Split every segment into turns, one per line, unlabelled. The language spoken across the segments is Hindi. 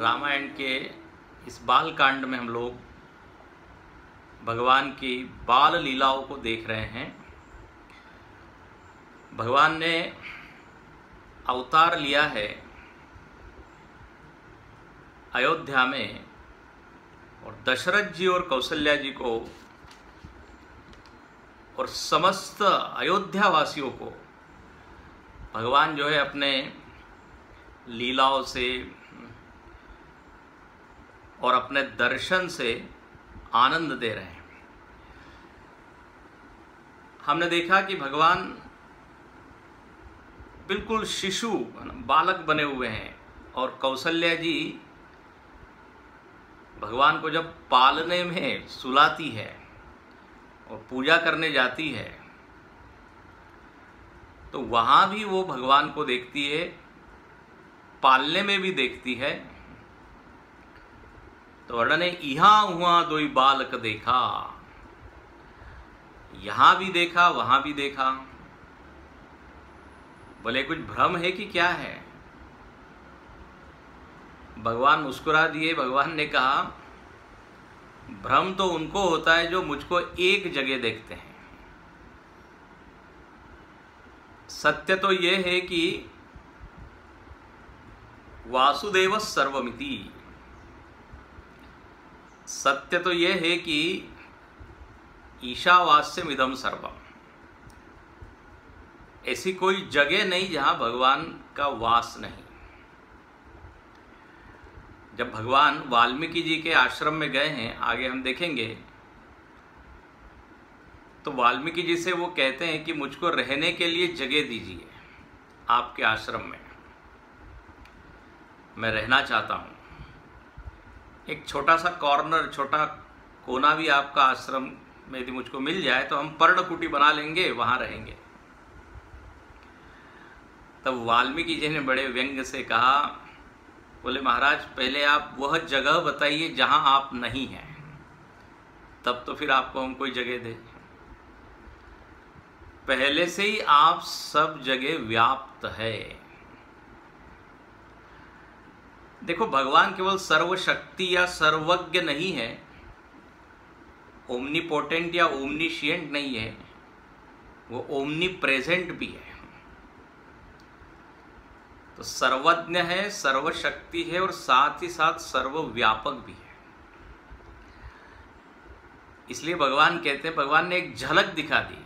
रामायण के इस बाल कांड में हम लोग भगवान की बाल लीलाओं को देख रहे हैं। भगवान ने अवतार लिया है अयोध्या में और दशरथ जी और कौशल्या जी को और समस्त अयोध्या वासियों को भगवान जो है अपने लीलाओं से और अपने दर्शन से आनंद दे रहे हैं। हमने देखा कि भगवान बिल्कुल शिशु बालक बने हुए हैं और कौशल्या जी भगवान को जब पालने में सुलाती है और पूजा करने जाती है तो वहाँ भी वो भगवान को देखती है, पालने में भी देखती है। तो वर्णन है इहाँ उहाँ दोई बालक देखा, यहाँ भी देखा वहाँ भी देखा। बोले कुछ भ्रम है कि क्या है? भगवान मुस्कुरा दिए। भगवान ने कहा भ्रम तो उनको होता है जो मुझको एक जगह देखते हैं। सत्य तो यह है कि वासुदेव सर्वमिति। सत्य तो यह है कि ईशावास्यम इदम सर्वम। ऐसी कोई जगह नहीं जहां भगवान का वास नहीं। जब भगवान वाल्मीकि जी के आश्रम में गए हैं, आगे हम देखेंगे, तो वाल्मीकि जी से वो कहते हैं कि मुझको रहने के लिए जगह दीजिए आपके आश्रम में, मैं रहना चाहता हूँ। एक छोटा सा कॉर्नर, छोटा कोना भी आपका आश्रम में यदि मुझको मिल जाए तो हम पर्णकुटी बना लेंगे, वहाँ रहेंगे। तब वाल्मीकि जी ने बड़े व्यंग से कहा, बोले महाराज पहले आप वह जगह बताइए जहाँ आप नहीं हैं, तब तो फिर आपको हम कोई जगह दें। पहले से ही आप सब जगह व्याप्त है। देखो भगवान केवल सर्वशक्ति या सर्वज्ञ नहीं है, ओमनीपोटेंट या ओमनीशिएंट नहीं है, वो ओमनी प्रेजेंट भी है। तो सर्वज्ञ है, सर्वशक्ति है और साथ ही साथ सर्वव्यापक भी है। इसलिए भगवान कहते हैं, भगवान ने एक झलक दिखा दी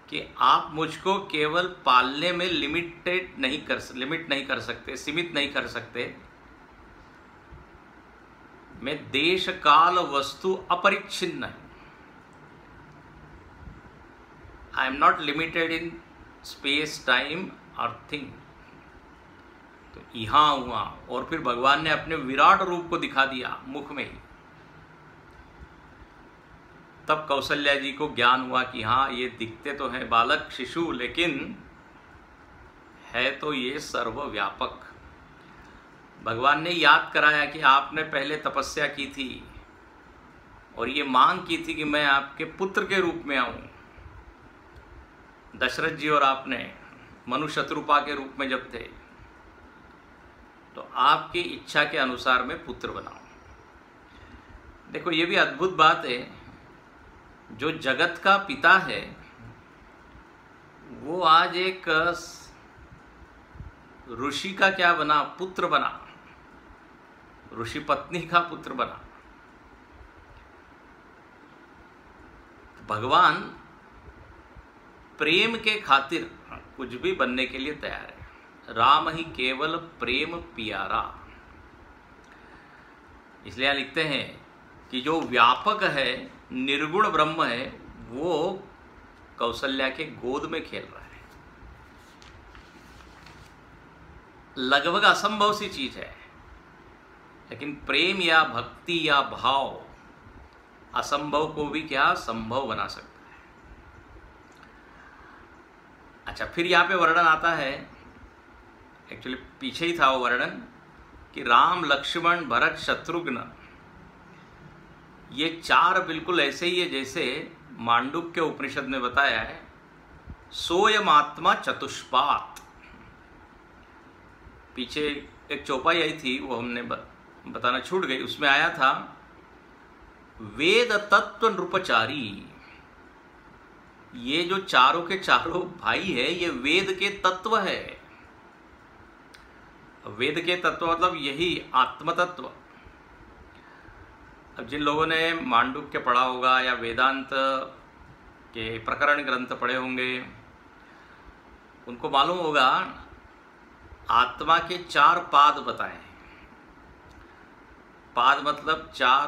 कि आप मुझको केवल पालने में लिमिट नहीं कर सकते, सीमित नहीं कर सकते। मैं देश काल वस्तु अपरिच्छिन्न है। I am not limited in space time और थिंग। तो यहाँ हुआ और फिर भगवान ने अपने विराट रूप को दिखा दिया मुख में ही। तब कौशल्या जी को ज्ञान हुआ कि हाँ ये दिखते तो हैं बालक शिशु, लेकिन है तो ये सर्वव्यापक। भगवान ने याद कराया कि आपने पहले तपस्या की थी और ये मांग की थी कि मैं आपके पुत्र के रूप में आऊं। दशरथ जी और आपने मनु शत्रुपा के रूप में जब थे, तो आपकी इच्छा के अनुसार मैं पुत्र बनाऊं। देखो ये भी अद्भुत बात है, जो जगत का पिता है वो आज एक ऋषि का क्या बना, पुत्र बना, ऋषि पत्नी का पुत्र बना। भगवान प्रेम के खातिर कुछ भी बनने के लिए तैयार है। राम ही केवल प्रेम पियारा। इसलिए यहां लिखते हैं कि जो व्यापक है, निर्गुण ब्रह्म है, वो कौशल्या के गोद में खेल रहा है। लगभग असंभव सी चीज है, लेकिन प्रेम या भक्ति या भाव असंभव को भी क्या संभव बना सकता है। अच्छा, फिर यहाँ पे वर्णन आता है, एक्चुअली पीछे ही था वो वर्णन, कि राम लक्ष्मण भरत शत्रुघ्न ये चार बिल्कुल ऐसे ही है जैसे मांडुक्य उपनिषद में बताया है, सोयम आत्मा चतुष्पात। पीछे एक चौपाई आई थी, वो हमने बताना छूट गई। उसमें आया था वेद तत्व नृपचारी। ये जो चारों के चारों भाई है, ये वेद के तत्व है। वेद के तत्व मतलब यही आत्म तत्व। अब जिन लोगों ने मांडुक्य पढ़ा होगा या वेदांत के प्रकरण ग्रंथ पढ़े होंगे, उनको मालूम होगा आत्मा के 4 पाद बताए हैं। पाद मतलब 4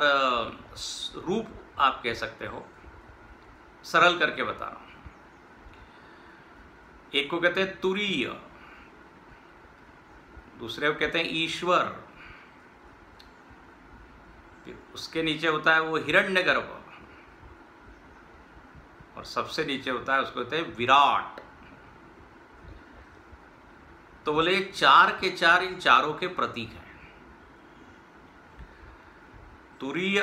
रूप आप कह सकते हो, सरल करके बता रहा हूं। एक को कहते हैं तुरीय, दूसरे को कहते हैं ईश्वर, फिर उसके नीचे होता है वो हिरण्यगर्भ, और सबसे नीचे होता है उसको कहते हैं विराट। तो बोले 4 के 4 इन चारों के प्रतीक हैं। तुरीय,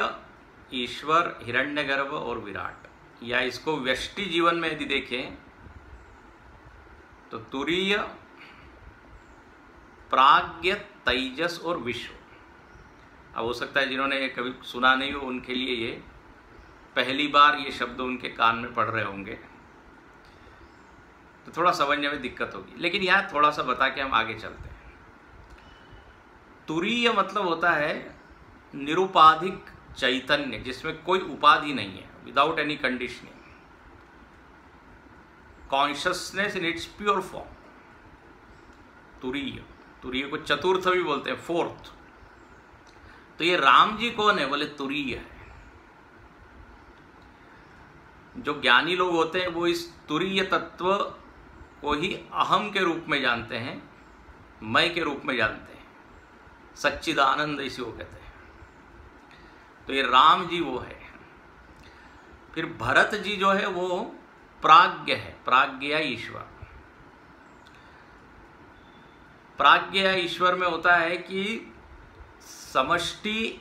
ईश्वर, हिरण्यगर्भ और विराट। या इसको व्यष्टि जीवन में यदि देखें तो तुरीय, प्राज्ञ, तेजस और विश्व। अब हो सकता है जिन्होंने कभी सुना नहीं हो उनके लिए ये पहली बार ये शब्द उनके कान में पड़ रहे होंगे, तो थोड़ा समझने में दिक्कत होगी। लेकिन यहाँ थोड़ा सा बता के हम आगे चलते हैं। तुरीय मतलब होता है निरुपाधिक चैतन्य, जिसमें कोई उपाधि नहीं है, without any conditioning, consciousness in its pure form. तुरीय, तुरीय को चतुर्थ भी बोलते हैं, 4th। तो ये राम जी कौन है? बोले तुरीय है। जो ज्ञानी लोग होते हैं वो इस तुरीय तत्व को ही अहम के रूप में जानते हैं, मैं के रूप में जानते हैं, सच्चिदानंद इसी को कहते हैं। तो ये राम जी वो है। फिर भरत जी जो है वो प्राज्ञ है, प्राज्ञ या ईश्वर। प्राज्ञ या ईश्वर में होता है कि समष्टि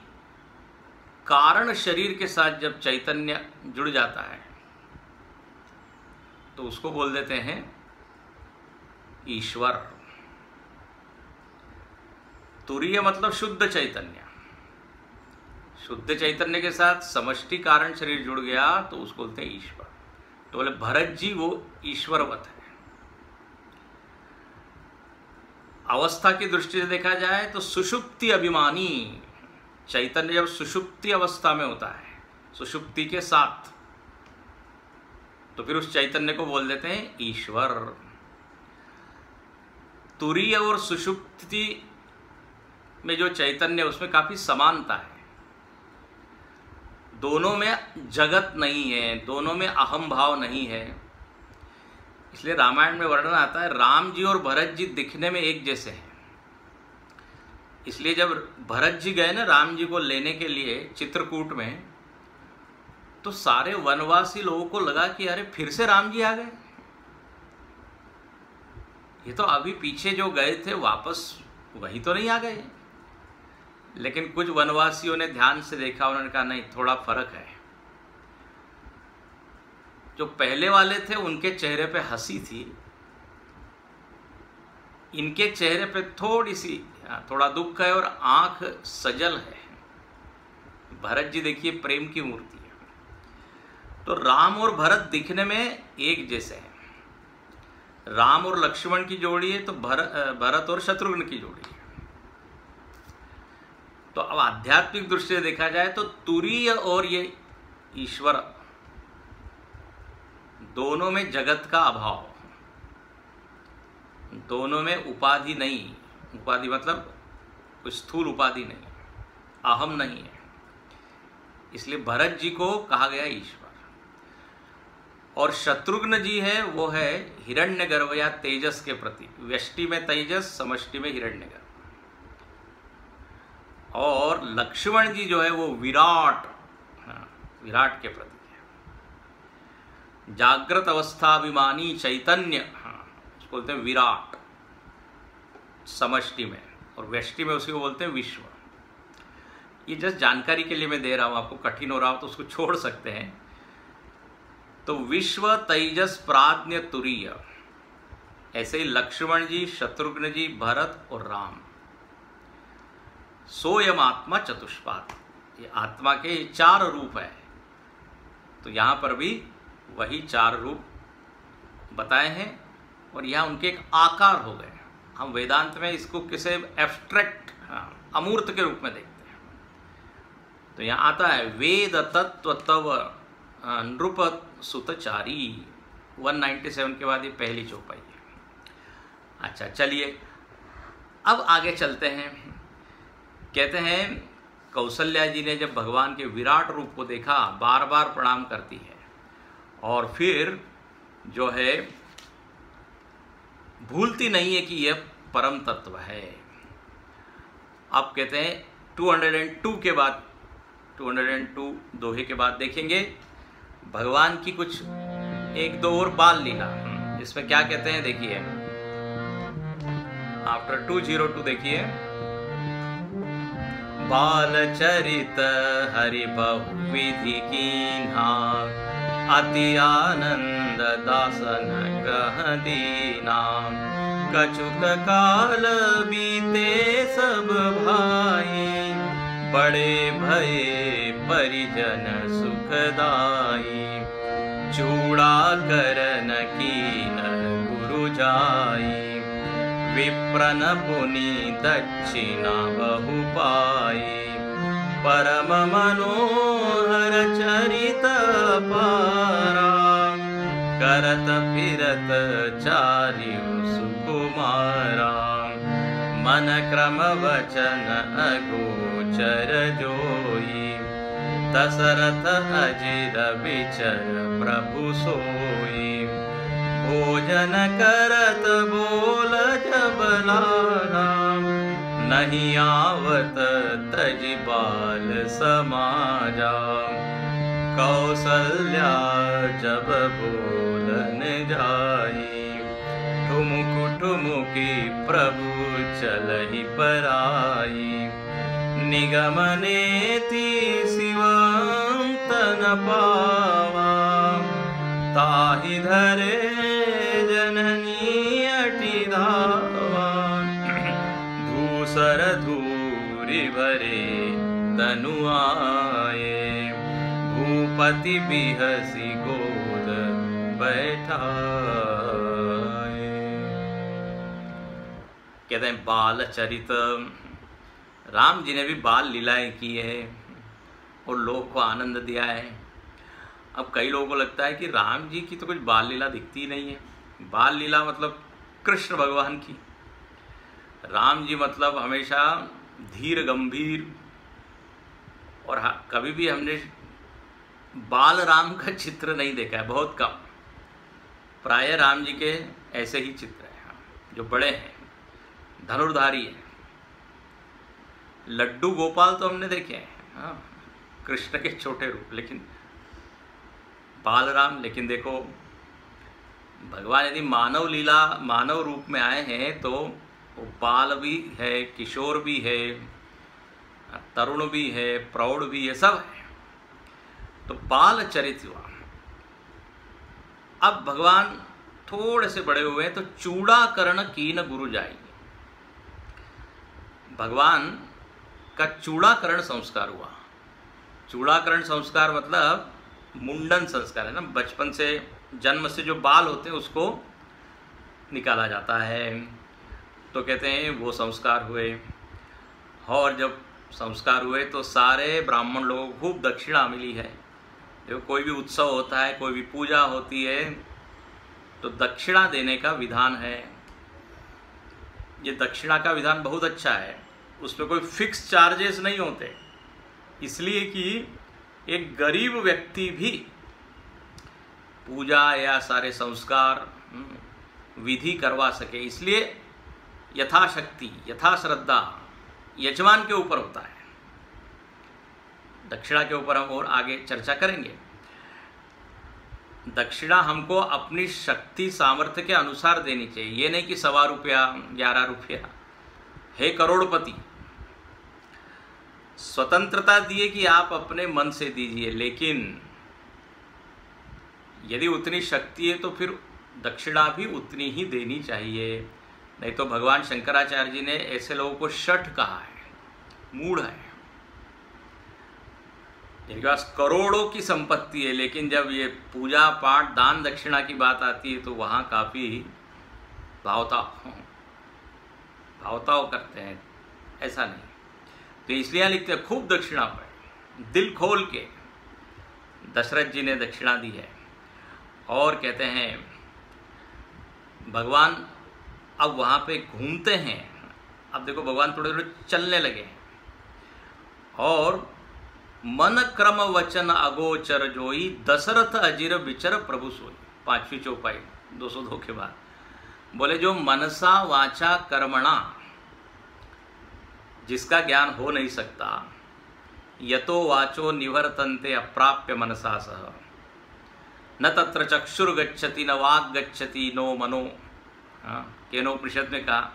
कारण शरीर के साथ जब चैतन्य जुड़ जाता है तो उसको बोल देते हैं ईश्वर। तुरीय मतलब शुद्ध चैतन्य, शुद्ध चैतन्य के साथ समष्टि कारण शरीर जुड़ गया तो उसको बोलते हैं ईश्वर। तो बोले भरत जी वो ईश्वरवत है। अवस्था की दृष्टि से देखा जाए तो सुषुप्ति अभिमानी चैतन्य जब सुषुप्ति अवस्था में होता है, सुषुप्ति के साथ, तो फिर उस चैतन्य को बोल देते हैं ईश्वर। तुरीय और सुषुप्ति में जो चैतन्य उसमें काफी समानता है। दोनों में जगत नहीं है, दोनों में अहम भाव नहीं है। इसलिए रामायण में वर्णन आता है राम जी और भरत जी दिखने में एक जैसे हैं। इसलिए जब भरत जी गए ना राम जी को लेने के लिए चित्रकूट में, तो सारे वनवासी लोगों को लगा कि अरे फिर से राम जी आ गए, ये तो अभी पीछे जो गए थे वापस वही तो नहीं आ गए। लेकिन कुछ वनवासियों ने ध्यान से देखा, उन्होंने कहा नहीं, थोड़ा फर्क है। जो पहले वाले थे उनके चेहरे पे हंसी थी, इनके चेहरे पे थोड़ी सी थोड़ा दुख है और आंख सजल है। भरत जी देखिए प्रेम की मूर्ति है। तो राम और भरत दिखने में एक जैसे हैं। राम और लक्ष्मण की जोड़ी है तो भरत और शत्रुघ्न की जोड़ी है। तो अब आध्यात्मिक दृष्टि से देखा जाए तो तुरीय और ये ईश्वर दोनों में जगत का अभाव, दोनों में उपाधि नहीं। उपाधि मतलब कोई स्थूल उपाधि नहीं, अहम नहीं है। इसलिए भरत जी को कहा गया ईश्वर। और शत्रुघ्न जी है वो है हिरण्यगर्भ या तेजस के प्रति। व्यष्टि में तेजस, समष्टि में हिरण्यगर्भ। और लक्ष्मण जी जो है वो विराट, विराट के प्रति है। जागृत अवस्थाभिमानी चैतन्य, उसको बोलते हैं विराट समष्टि में, और व्यष्टि में उसी को बोलते हैं विश्व। ये जस्ट जानकारी के लिए मैं दे रहा हूं, आपको कठिन हो रहा हो तो उसको छोड़ सकते हैं। तो विश्व, तेजस, प्राज्ञ, तुरीय, ऐसे ही लक्ष्मण जी, शत्रुघ्न जी, भरत और राम, सोयम आत्मा चतुष्पाद, ये आत्मा के 4 रूप है। तो यहाँ पर भी वही 4 रूप बताए हैं और यहाँ उनके एक आकार हो गए। हम वेदांत में इसको किसे एब्स्ट्रैक्ट अमूर्त के रूप में देखते हैं। तो यहाँ आता है वेद तत्व तव नृप सुतचारी, 197 के बाद ये पहली चौपाई है। अच्छा चलिए अब आगे चलते हैं। कहते हैं कौशल्या जी ने जब भगवान के विराट रूप को देखा, बार बार प्रणाम करती है और फिर जो है भूलती नहीं है कि यह परम तत्व है। अब कहते हैं 202 के बाद, 202 दोहे के बाद देखेंगे भगवान की कुछ 1-2 और बाल लीला। इसमें क्या कहते हैं देखिए, आफ्टर 202 देखिए, बाल चरित हरि बहुविधि कीन्हा, अति आनंद दासन ग्रह दीना, कछुक काल बीते सब भाई, बड़े भये परिजन सुखदाई, चूड़ा करन कीन गुरु जाई, विप्रन पुनि दक्षिणा बहु पाई, परम मनोहर चरित पारा, करत फिरत चार्यु सुकुमारा, मन क्रम वचन अगोचर जोई, दशरथ अजिर विचर प्रभु सोई, भोजन करत बोल जब लारा, नहीं आवत तज बाल समाजा, कौशल्या जब बोलन जाई, ठुमुक ठुमुकी प्रभु चलहि पराई, निगमनेति शिवंतन पावा, ताहि धरे जननी अटि धावा, धूसर धूरि भरे तनु आए, भूपति बिहसी गोद बैठाए। कहते हैं बाल चरित, राम जी ने भी बाल लीलाएं की है और लोग को आनंद दिया है। अब कई लोगों को लगता है कि राम जी की तो कुछ बाल लीला दिखती ही नहीं है। बाल लीला मतलब कृष्ण भगवान की, राम जी मतलब हमेशा धीर गंभीर, और कभी भी हमने बाल राम का चित्र नहीं देखा है, बहुत कम। प्राय राम जी के ऐसे ही चित्र हैं जो बड़े हैं, धनुर्धारी हैं। लड्डू गोपाल तो हमने देखे हैं, कृष्ण के छोटे रूप, लेकिन बालराम। लेकिन देखो भगवान यदि मानव लीला मानव रूप में आए हैं तो वो बाल भी है, किशोर भी है, तरुण भी है, प्रौढ़ भी है, सब है। तो बाल चरित हुआ। अब भगवान थोड़े से बड़े हुए तो चूड़ाकरण कीन गुरु जाएंगे। भगवान का चूड़ाकरण संस्कार हुआ। चूड़ाकरण संस्कार मतलब मुंडन संस्कार है ना, बचपन से जन्म से जो बाल होते हैं उसको निकाला जाता है। तो कहते हैं वो संस्कार हुए, और जब संस्कार हुए तो सारे ब्राह्मण लोगों को खूब दक्षिणा मिली है। देखो कोई भी उत्सव होता है, कोई भी पूजा होती है तो दक्षिणा देने का विधान है। ये दक्षिणा का विधान बहुत अच्छा है, उसमें कोई फिक्स चार्जेस नहीं होते, इसलिए कि एक गरीब व्यक्ति भी पूजा या सारे संस्कार विधि करवा सके, इसलिए यथाशक्ति यथाश्रद्धा यजमान के ऊपर होता है। दक्षिणा के ऊपर हम और आगे चर्चा करेंगे। दक्षिणा हमको अपनी शक्ति सामर्थ्य के अनुसार देनी चाहिए, ये नहीं कि 1.25 रुपया 11 रुपया। हे करोड़पति, स्वतंत्रता दिए कि आप अपने मन से दीजिए, लेकिन यदि उतनी शक्ति है तो फिर दक्षिणा भी उतनी ही देनी चाहिए। नहीं तो भगवान शंकराचार्य जी ने ऐसे लोगों को शठ कहा है। मूढ़ है, जिनके पास करोड़ों की संपत्ति है, लेकिन जब ये पूजा पाठ दान दक्षिणा की बात आती है तो वहाँ काफ़ी भावताव करते हैं। ऐसा नहीं, तो इसलिए यहाँ लिखते हैं खूब दक्षिणा पाए, दिल खोल के दशरथ जी ने दक्षिणा दी है। और कहते हैं भगवान अब वहाँ पे घूमते हैं। अब देखो भगवान थोड़े थोड़े चलने लगे हैं, और मन क्रम वचन अगोचर जोई, दशरथ अजिर विचर प्रभु सोई। 5वीं चौपाई 202 के बाद बोले जो मनसा वाचा कर्मणा जिसका ज्ञान हो नहीं सकता, यतो वाचो निवर्तन्ते अप्राप्य मनसा सह, न तत्र चक्षुर्गच्छति न वाग गच्छति नो मनो। केनोपनिषद में कहा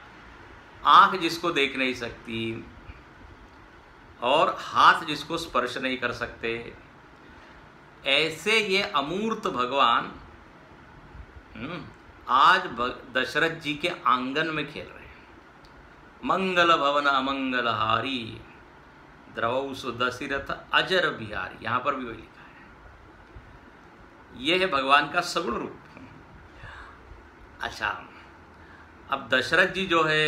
आँख जिसको देख नहीं सकती और हाथ जिसको स्पर्श नहीं कर सकते, ऐसे ये अमूर्त भगवान आज दशरथ जी के आंगन में खेल रहे हैं। मंगल भवन अमंगल हारी, द्रवौ सुदशरथ अजर बिहारी। यहाँ पर भी वही लिखा है। यह है भगवान का सगुण रूप। अच्छा, अब दशरथ जी जो है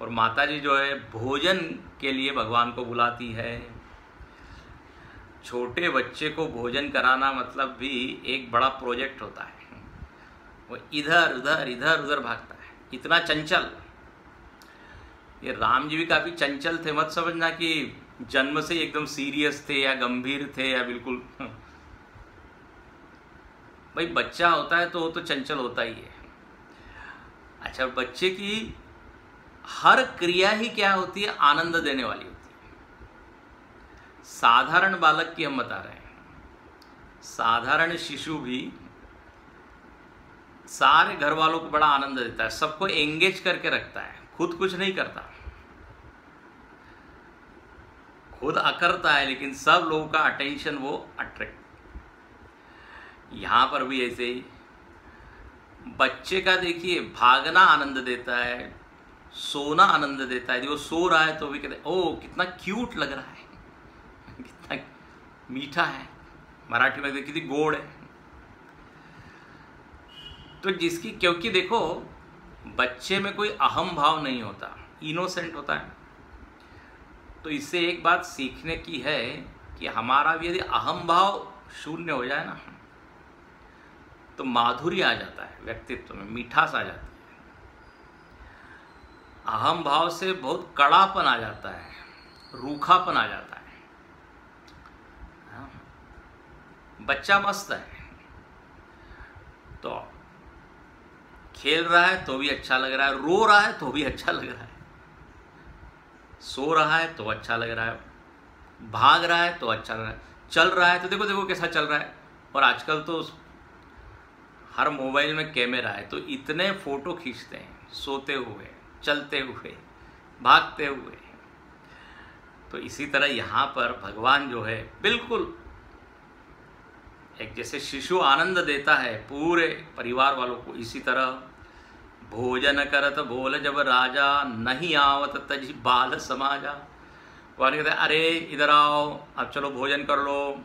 और माता जी जो है भोजन के लिए भगवान को बुलाती है। छोटे बच्चे को भोजन कराना मतलब भी एक बड़ा प्रोजेक्ट होता है। वो इधर उधर भागता है, इतना चंचल। ये राम जी भी काफ़ी चंचल थे, मत समझना कि जन्म से एकदम सीरियस थे या गंभीर थे या बिल्कुल। भाई बच्चा होता है तो वो तो चंचल होता ही है। अच्छा, बच्चे की हर क्रिया ही क्या होती है? आनंद देने वाली होती है। साधारण बालक की हम बता रहे हैं, साधारण शिशु भी सारे घर वालों को बड़ा आनंद देता है, सबको एंगेज करके रखता है, खुद कुछ नहीं करता, खुद अकरता है, लेकिन सब लोगों का अटेंशन वो अट्रैक्ट। यहां पर भी ऐसे ही बच्चे का देखिए भागना आनंद देता है, सोना आनंद देता है। यदि वो सो रहा है तो भी कहते हैं ओ कितना क्यूट लग रहा है, कितना मीठा है। मराठी में देखी थी गोड़ है। तो जिसकी, क्योंकि देखो बच्चे में कोई अहम भाव नहीं होता, इनोसेंट होता है। तो इससे एक बात सीखने की है कि हमारा भी यदि अहम भाव शून्य हो जाए ना तो माधुर्य आ जाता है व्यक्तित्व में, मिठास आ जाती है। अहम भाव से बहुत कड़ापन आ जाता है, रूखापन आ जाता है। बच्चा मस्त है तो खेल रहा है तो भी अच्छा लग रहा है, रो रहा है तो भी अच्छा लग रहा है, सो रहा है तो अच्छा लग रहा है, भाग रहा है तो अच्छा लग रहा है, चल रहा है तो देखो देखो कैसा चल रहा है। और आजकल तो हर मोबाइल में कैमरा है तो इतने फोटो खींचते हैं, सोते हुए, चलते हुए, भागते हुए। तो इसी तरह यहाँ पर भगवान जो है बिल्कुल एक जैसे शिशु आनंद देता है पूरे परिवार वालों को, इसी तरह भोजन करत बोल जब राजा, नहीं आवत तजी बाल समाजा। भगवान कहते हैं अरे इधर आओ, अब चलो भोजन कर लो।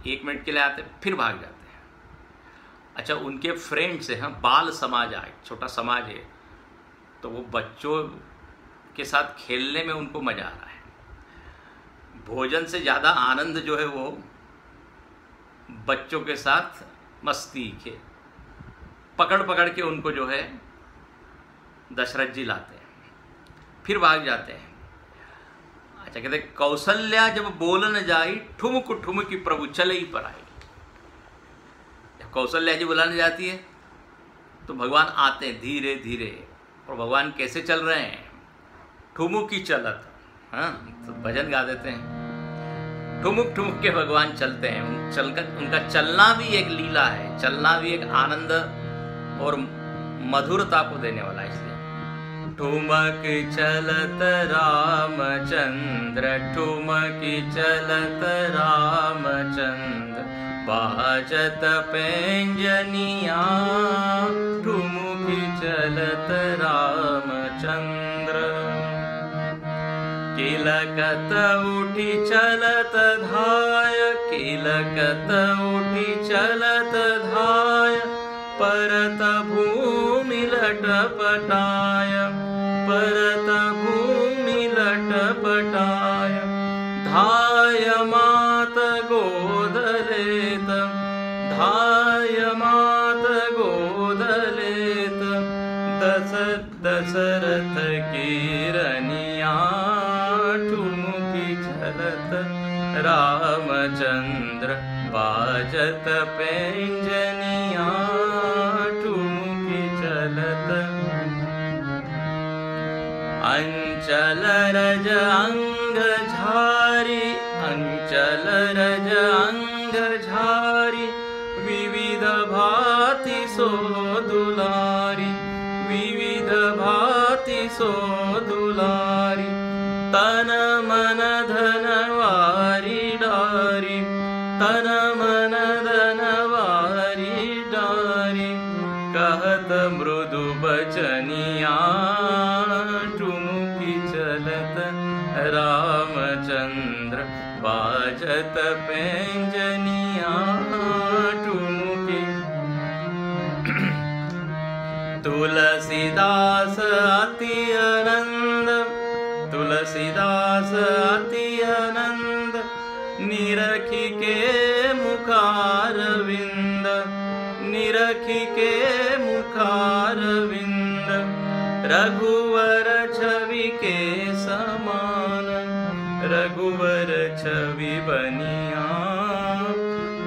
1 मिनट के लिए आते फिर भाग जाते हैं। अच्छा, उनके फ्रेंड्स हैं, बाल समाज है, छोटा समाज है, तो वो बच्चों के साथ खेलने में उनको मजा आ रहा है। भोजन से ज़्यादा आनंद जो है वो बच्चों के साथ मस्ती के पकड़ पकड़ के उनको जो है दशरथ जी लाते हैं, फिर भाग जाते हैं। अच्छा, कहते कौशल्या जब बोलन जाई, ठुमक ठुमकी प्रभु चले ही पर आई। जब कौशल्या जी बुलाने जाती है तो भगवान आते हैं धीरे धीरे। और भगवान कैसे चल रहे हैं? ठुमुकी चलत। हाँ, तो भजन गा देते हैं, ठुमुक ठुमुक के भगवान चलते हैं। उनका चलना भी एक लीला है, चलना भी एक आनंद और मधुरता को देने वाला है। इसलिए ठुमक चलत रामचंद्र, ठुमक चलत रामचंद्र, बाजत पैंजनिया, ठुमक चलत रामचंद्र। किलकत उठी चलत धाय, किलकत उठी चलत धाय, परत भूमि लटपटाय, परत भूमि लटपटाय। धाय मात गोदलेत, धाय मात गोदलेत, दशरथ कीरनिया ठुमुकी चलत, रामचंद्र बाजत पैंजनिया ठुमुकी चलत। अंचल रज अंग झारी, अंचल रज अंग झारी, विविध भांति सो दुलारी, विविध भांति सो दुलारी। तन मन धन वारी डारी, तन मन धन वारी डारी, कहत मृदु बचनिया ठुमुकी चलत, रामचंद्र बाजत पैंजनिया ठुमुकी। तुलसीदास अति आनंद, तुलसीदास अति आनंद, निरखी के मुखारविंद, निरखी के मुखारविंद। रघुवर छवि के समान, रघुवर छवि बनिया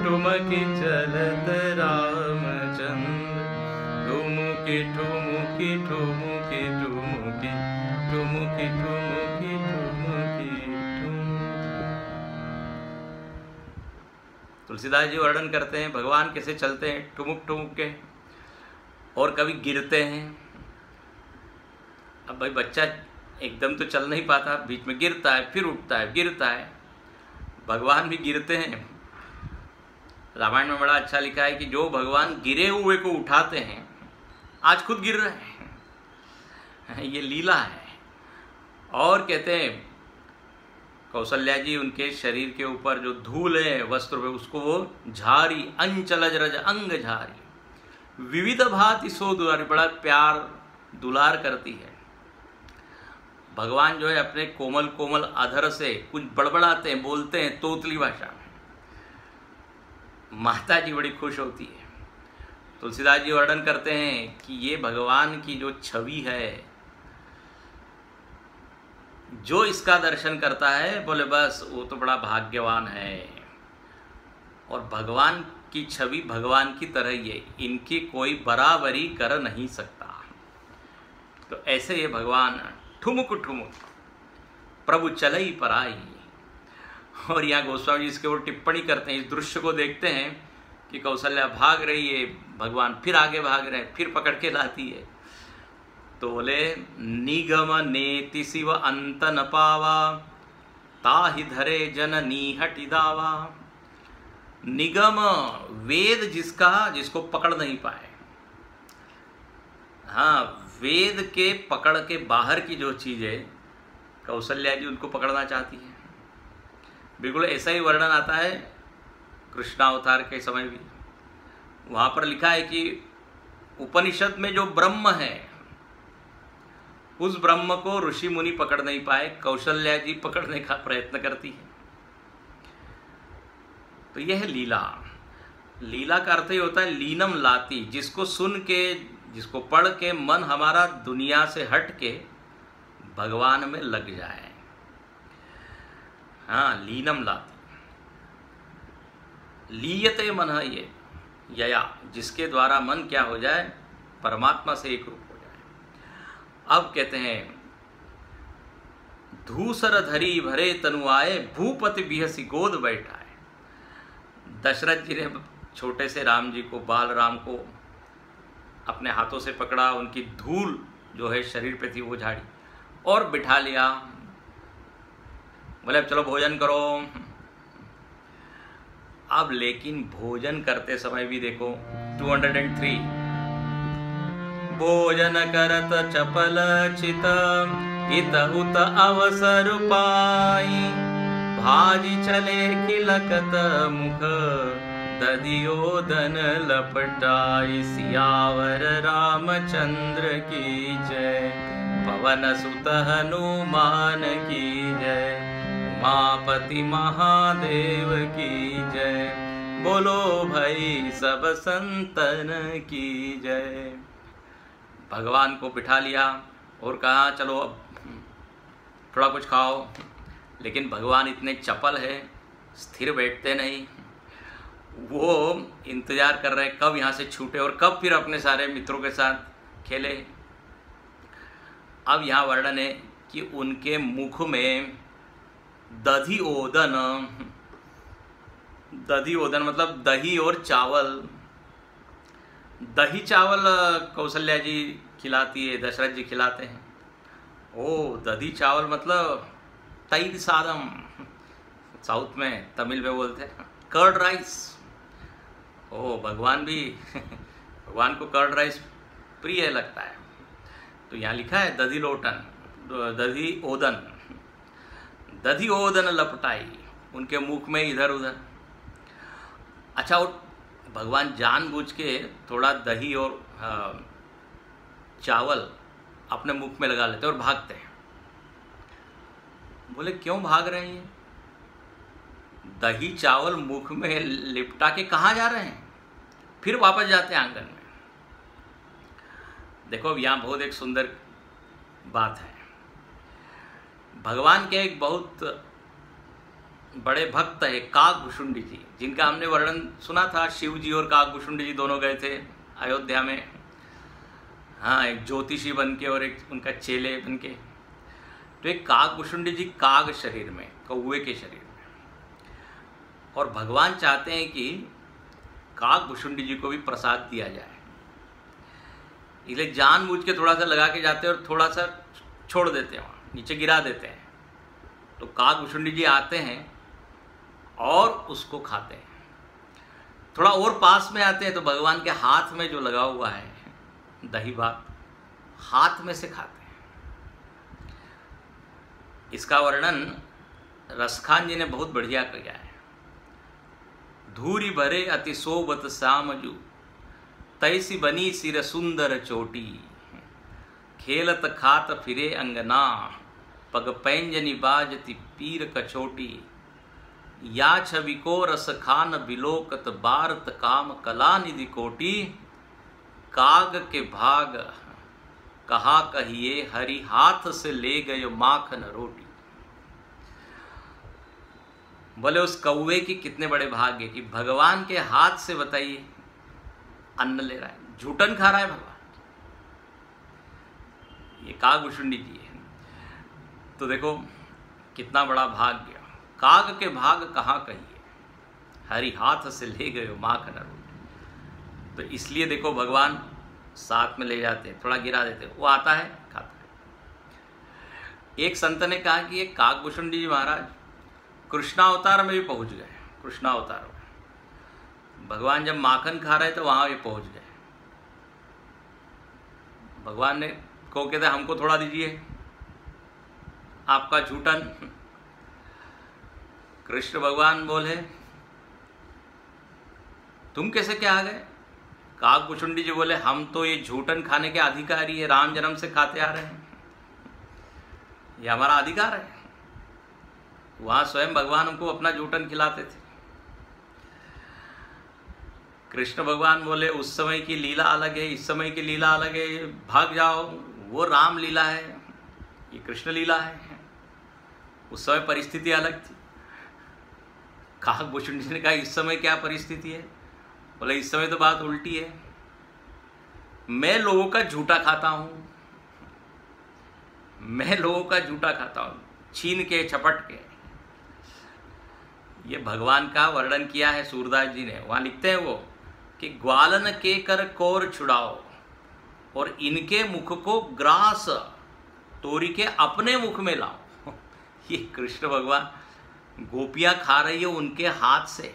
ठुमकी चलत, रामचंद्र ठुमुकी ठुमुकी ठुमुकी ठुमुकी ठुमुकी ठुमुकी ठुमुकी ठुमुकी। तुलसीदास जी वर्णन करते हैं भगवान कैसे चलते हैं ठुमुक ठुमुक के, और कभी गिरते हैं। अब भाई बच्चा एकदम तो चल नहीं पाता, बीच में गिरता है, फिर उठता है, गिरता है। भगवान भी गिरते हैं। रामायण में बड़ा अच्छा लिखा है कि जो भगवान गिरे हुए को उठाते हैं, आज खुद गिर रहे हैं, ये लीला है। और कहते हैं कौशल्या जी उनके शरीर के ऊपर जो धूल है वस्त्र पे, उसको वो झारी, अंचलज रज अंग झारी, विविध भांति सो दुलारी, बड़ा प्यार दुलार करती है। भगवान जो है अपने कोमल कोमल अधर से कुछ बड़बड़ाते हैं, बोलते हैं तोतली भाषा में। माता जी बड़ी खुश होती है। तुलसीदास जी वर्णन करते हैं कि ये भगवान की जो छवि है, जो इसका दर्शन करता है बोले बस वो तो बड़ा भाग्यवान है। और भगवान की छवि भगवान की तरह ही है, इनकी कोई बराबरी कर नहीं सकता। तो ऐसे ये भगवान ठुमुक ठुमुक प्रभु चलई पराई। और यहाँ गोस्वामी जी इसके ऊपर टिप्पणी करते हैं, इस दृश्य को देखते हैं कि कौशल्या भाग रही है, भगवान फिर आगे भाग रहे हैं, फिर पकड़ के लाती है। तो बोले निगम नेति शिव अंत न पावा, ताहि धरे जननी हटि दावा। निगम वेद जिसका, जिसको पकड़ नहीं पाए। हाँ, वेद के पकड़ के बाहर की जो चीज है, कौशल्या जी उनको पकड़ना चाहती है। बिल्कुल ऐसा ही वर्णन आता है कृष्णावतार के समय भी। वहां पर लिखा है कि उपनिषद में जो ब्रह्म है, उस ब्रह्म को ऋषि मुनि पकड़ नहीं पाए, कौशल्या जी पकड़ने का प्रयत्न करती है। तो यह है लीला। लीला का अर्थ ही होता है लीनम लाती, जिसको सुन के, जिसको पढ़ के मन हमारा दुनिया से हट के भगवान में लग जाए। हाँ, लीनम लाती, लीयते मन है ये यया, जिसके द्वारा मन क्या हो जाए, परमात्मा से एक रूप हो जाए। अब कहते हैं धूसर धरी भरे तनुआए, भूपति बिहसी गोद बैठाए। दशरथ जी ने छोटे से राम जी को, बाल राम को अपने हाथों से पकड़ा, उनकी धूल जो है शरीर पे थी वो झाड़ी और बिठा लिया। बोले अब चलो भोजन करो। अब लेकिन भोजन करते समय भी देखो 203, भोजन करत चपल चित, इत उत अवसर पाई, भाजी चले खिलकत मुख, दधियोदन लपटाई। सियावर रामचंद्र की जय, पवन सुत हनुमान की जय, उमापति महादेव की जय, बोलो भाई सब संतन की जय। भगवान को बिठा लिया और कहा चलो अब थोड़ा कुछ खाओ, लेकिन भगवान इतने चपल है, स्थिर बैठते नहीं। वो इंतजार कर रहे हैं कब यहाँ से छूटे और कब फिर अपने सारे मित्रों के साथ खेले। अब यहाँ वर्णन है कि उनके मुख में दधि ओदन, दधि ओदन मतलब दही और चावल। दही चावल कौशल्या जी खिलाती है, दशरथ जी खिलाते हैं। ओ दधी चावल मतलब तैर सादम, साउथ में तमिल में बोलते हैं कर्ड राइस। ओ भगवान भी भगवान को कर्ड राइस प्रिय लगता है, तो यहाँ लिखा है दधी लोटन, दधी ओदन, दधी ओदन लपटाई उनके मुख में इधर उधर। अच्छा, और भगवान जानबूझ के थोड़ा दही और चावल अपने मुख में लगा लेते और भागते हैं। बोले क्यों भाग रहे हैं? दही चावल मुख में लिपटा के कहाँ जा रहे हैं? फिर वापस जाते हैं आंगन में। देखो यहाँ बहुत एक सुंदर बात है। भगवान के एक बहुत बड़े भक्त है काकभुशुंडी जी, जिनका हमने वर्णन सुना था। शिव जी और काकभुशुंडी जी दोनों गए थे अयोध्या में, हाँ, एक ज्योतिषी बन के और एक उनका चेले बन के। तो एक काकभुशुंडी जी काग शरीर में, कौवे के शरीर में, और भगवान चाहते हैं कि काकभुशुंडी जी को भी प्रसाद दिया जाए, इसलिए जानबूझ के थोड़ा सा लगा के जाते हैं और थोड़ा सा छोड़ देते हैं, वहाँ नीचे गिरा देते हैं। तो काकभुशुंडी जी आते हैं और उसको खाते हैं। थोड़ा और पास में आते हैं तो भगवान के हाथ में जो लगा हुआ है दही भात, हाथ में से खाते हैं। इसका वर्णन रसखान जी ने बहुत बढ़िया किया है। धूरी भरे अति सोबत सामजू, तैसी बनी सिर सुंदर चोटी, खेलत खात फिरे अंगना, पग पैंजनी बाजती पीर कचोटी, या छवि को रस खान बिलोकत भारत काम कला निधि कोटी, काग के भाग कहा कहिए हरि हाथ से ले गए माखन रोटी। बोले उस कौवे की कितने बड़े भाग्य कि भगवान के हाथ से, बताइए, अन्न ले रहा है, झूठन खा रहा है भगवान। ये काकभुशुंडी जी है। तो देखो कितना बड़ा भाग्य, काग के भाग कहाँ कहिए हरि हाथ से ले गए माखन रोटी। तो इसलिए देखो भगवान साथ में ले जाते, थोड़ा गिरा देते, वो आता है खाता है। एक संत ने कहा कि ये काकभुशुंडी जी महाराज कृष्णावतार में भी पहुंच गए। कृष्णावतार में भगवान जब माखन खा रहे थे वहां भी पहुंच गए। भगवान ने को कहते हमको थोड़ा दीजिए आपका झूठन। कृष्ण भगवान बोले तुम कैसे क्या आ गए? काकभुशुंडी जी बोले हम तो ये झूठन खाने के अधिकारी है, राम जन्म से खाते आ रहे हैं, ये हमारा अधिकार है। वहां स्वयं भगवान हमको अपना झूठन खिलाते थे। कृष्ण भगवान बोले उस समय की लीला अलग है, इस समय की लीला अलग है, भाग जाओ, वो राम लीला है, ये कृष्ण लीला है। उस समय परिस्थिति अलग थी। काकभुशुंडी जी ने कहा इस समय क्या परिस्थिति है? बोले इस समय तो बात उल्टी है, मैं लोगों का झूठा खाता हूं, मैं लोगों का झूठा खाता हूं, छीन के छपट के। ये भगवान का वर्णन किया है सूरदास जी ने। वहां लिखते हैं वो कि ग्वालन के कर कोर छुड़ाओ और इनके मुख को ग्रास तोरी के अपने मुख में लाओ। ये कृष्ण भगवान गोपियां खा रही है उनके हाथ से,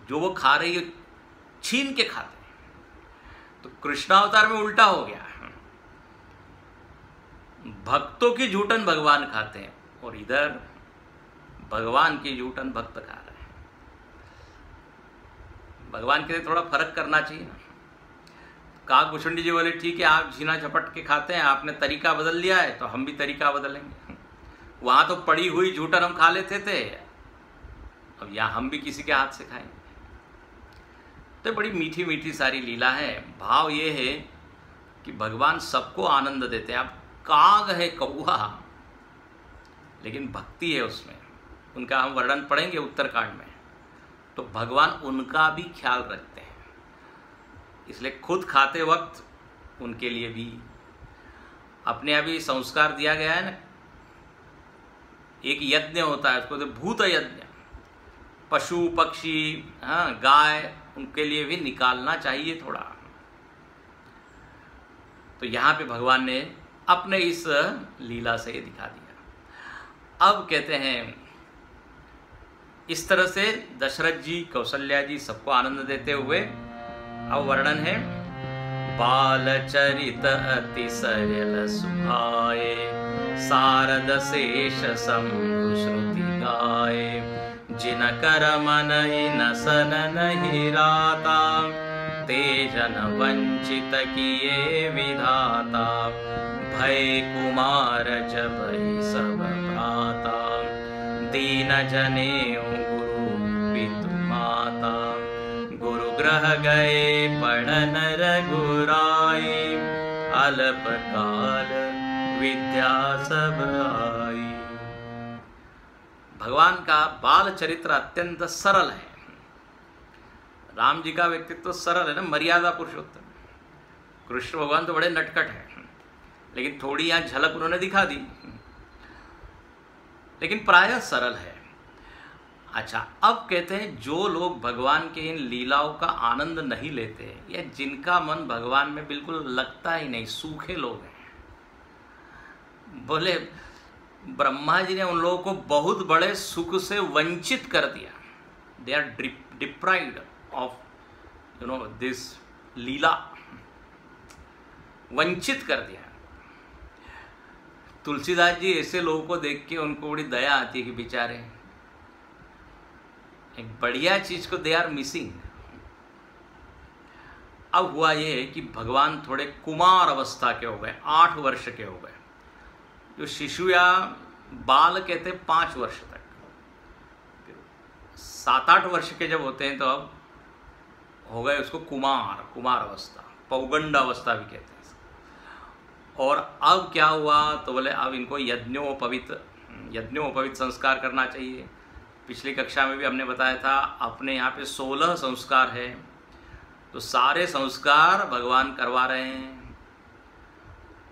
जो वो खा रही है छीन के खाते हैं। तो कृष्णावतार में उल्टा हो गया। भक्तों की जूठन भगवान खाते हैं और इधर भगवान की जूठन भक्त खा रहे हैं। भगवान के लिए थोड़ा फर्क करना चाहिए ना। काकभूषुंडी जी बोले ठीक है, आप झीना झपट के खाते हैं, आपने तरीका बदल लिया है तो हम भी तरीका बदलेंगे। वहां तो पड़ी हुई जूठन हम खा लेते थे, अब यहाँ हम भी किसी के हाथ से खाएंगे। तो बड़ी मीठी मीठी सारी लीला है। भाव ये है कि भगवान सबको आनंद देते हैं। अब काग है कौआ, लेकिन भक्ति है उसमें, उनका हम वर्णन पढ़ेंगे उत्तरकांड में। तो भगवान उनका भी ख्याल रखते हैं, इसलिए खुद खाते वक्त उनके लिए भी अपने अभी संस्कार दिया गया है ना। एक यज्ञ होता है, उसको तो भूत यज्ञ, पशु पक्षी, हाँ गाय, उनके लिए भी निकालना चाहिए थोड़ा। तो यहाँ पे भगवान ने अपने इस लीला से दिखा दिया। अब कहते हैं इस तरह से दशरथ जी, कौशल्या जी सबको आनंद देते हुए अब वर्णन है। बालचरित अति सरल सुहाए, सारद शेष शंभु श्रुति गाए, जिन कर मन नसन नहीं राता, तेजन वंचित किए विधाता, भय कुमार जब ही सब भ्राता, दीन जनेऊ गुरु पितु माता, गुरु ग्रह गए पढ़न रघुराई, अल्प काल विद्या सब आई। भगवान का बाल चरित्र अत्यंत सरल है। राम जी का व्यक्तित्व सरल है ना, मर्यादा पुरुषोत्तम। कृष्ण भगवान तो बड़े नटखट हैं, लेकिन थोड़ी यहाँ झलक उन्होंने दिखा दी, लेकिन प्रायः सरल है। अच्छा, अब कहते हैं जो लोग भगवान के इन लीलाओं का आनंद नहीं लेते या जिनका मन भगवान में बिल्कुल लगता ही नहीं, सूखे लोग हैं। बोले ब्रह्मा जी ने उन लोगों को बहुत बड़े सुख से वंचित कर दिया। They are deprived of this लीला, वंचित कर दिया। तुलसीदास जी ऐसे लोगों को देख के उनको बड़ी दया आती है कि बेचारे एक बढ़िया चीज को दे आर मिसिंग। अब हुआ ये कि भगवान थोड़े कुमार अवस्था के हो गए, 8 वर्ष के हो गए। जो शिशु या बाल कहते 5 वर्ष तक, 7-8 वर्ष के जब होते हैं तो अब हो गए उसको कुमार अवस्था, पौगंड अवस्था भी कहते हैं। और अब क्या हुआ तो बोले अब इनको यज्ञोपवीत संस्कार करना चाहिए। पिछली कक्षा में भी हमने बताया था अपने यहाँ पे 16 संस्कार है, तो सारे संस्कार भगवान करवा रहे हैं।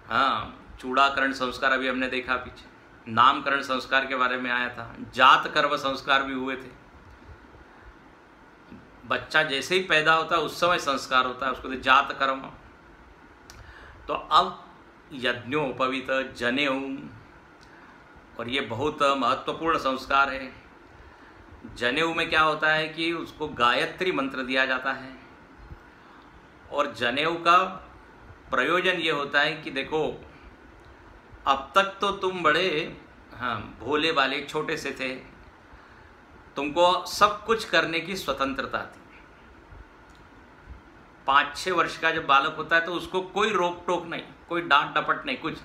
हाँ, चूड़ाकरण संस्कार अभी हमने देखा, पीछे नामकरण संस्कार के बारे में आया था, जात कर्म संस्कार भी हुए थे। बच्चा जैसे ही पैदा होता है उस समय संस्कार होता है, उसको तो जात कर्म। तो अब यज्ञोपवीत, जनेऊ, और ये बहुत महत्वपूर्ण संस्कार है। जनेऊ में क्या होता है कि उसको गायत्री मंत्र दिया जाता है, और जनेऊ का प्रयोजन ये होता है कि देखो अब तक तो तुम बड़े भोले वाले छोटे से थे, तुमको सब कुछ करने की स्वतंत्रता थी। 5-6 वर्ष का जब बालक होता है तो उसको कोई रोक टोक नहीं, कोई डांट डपट नहीं, कुछ।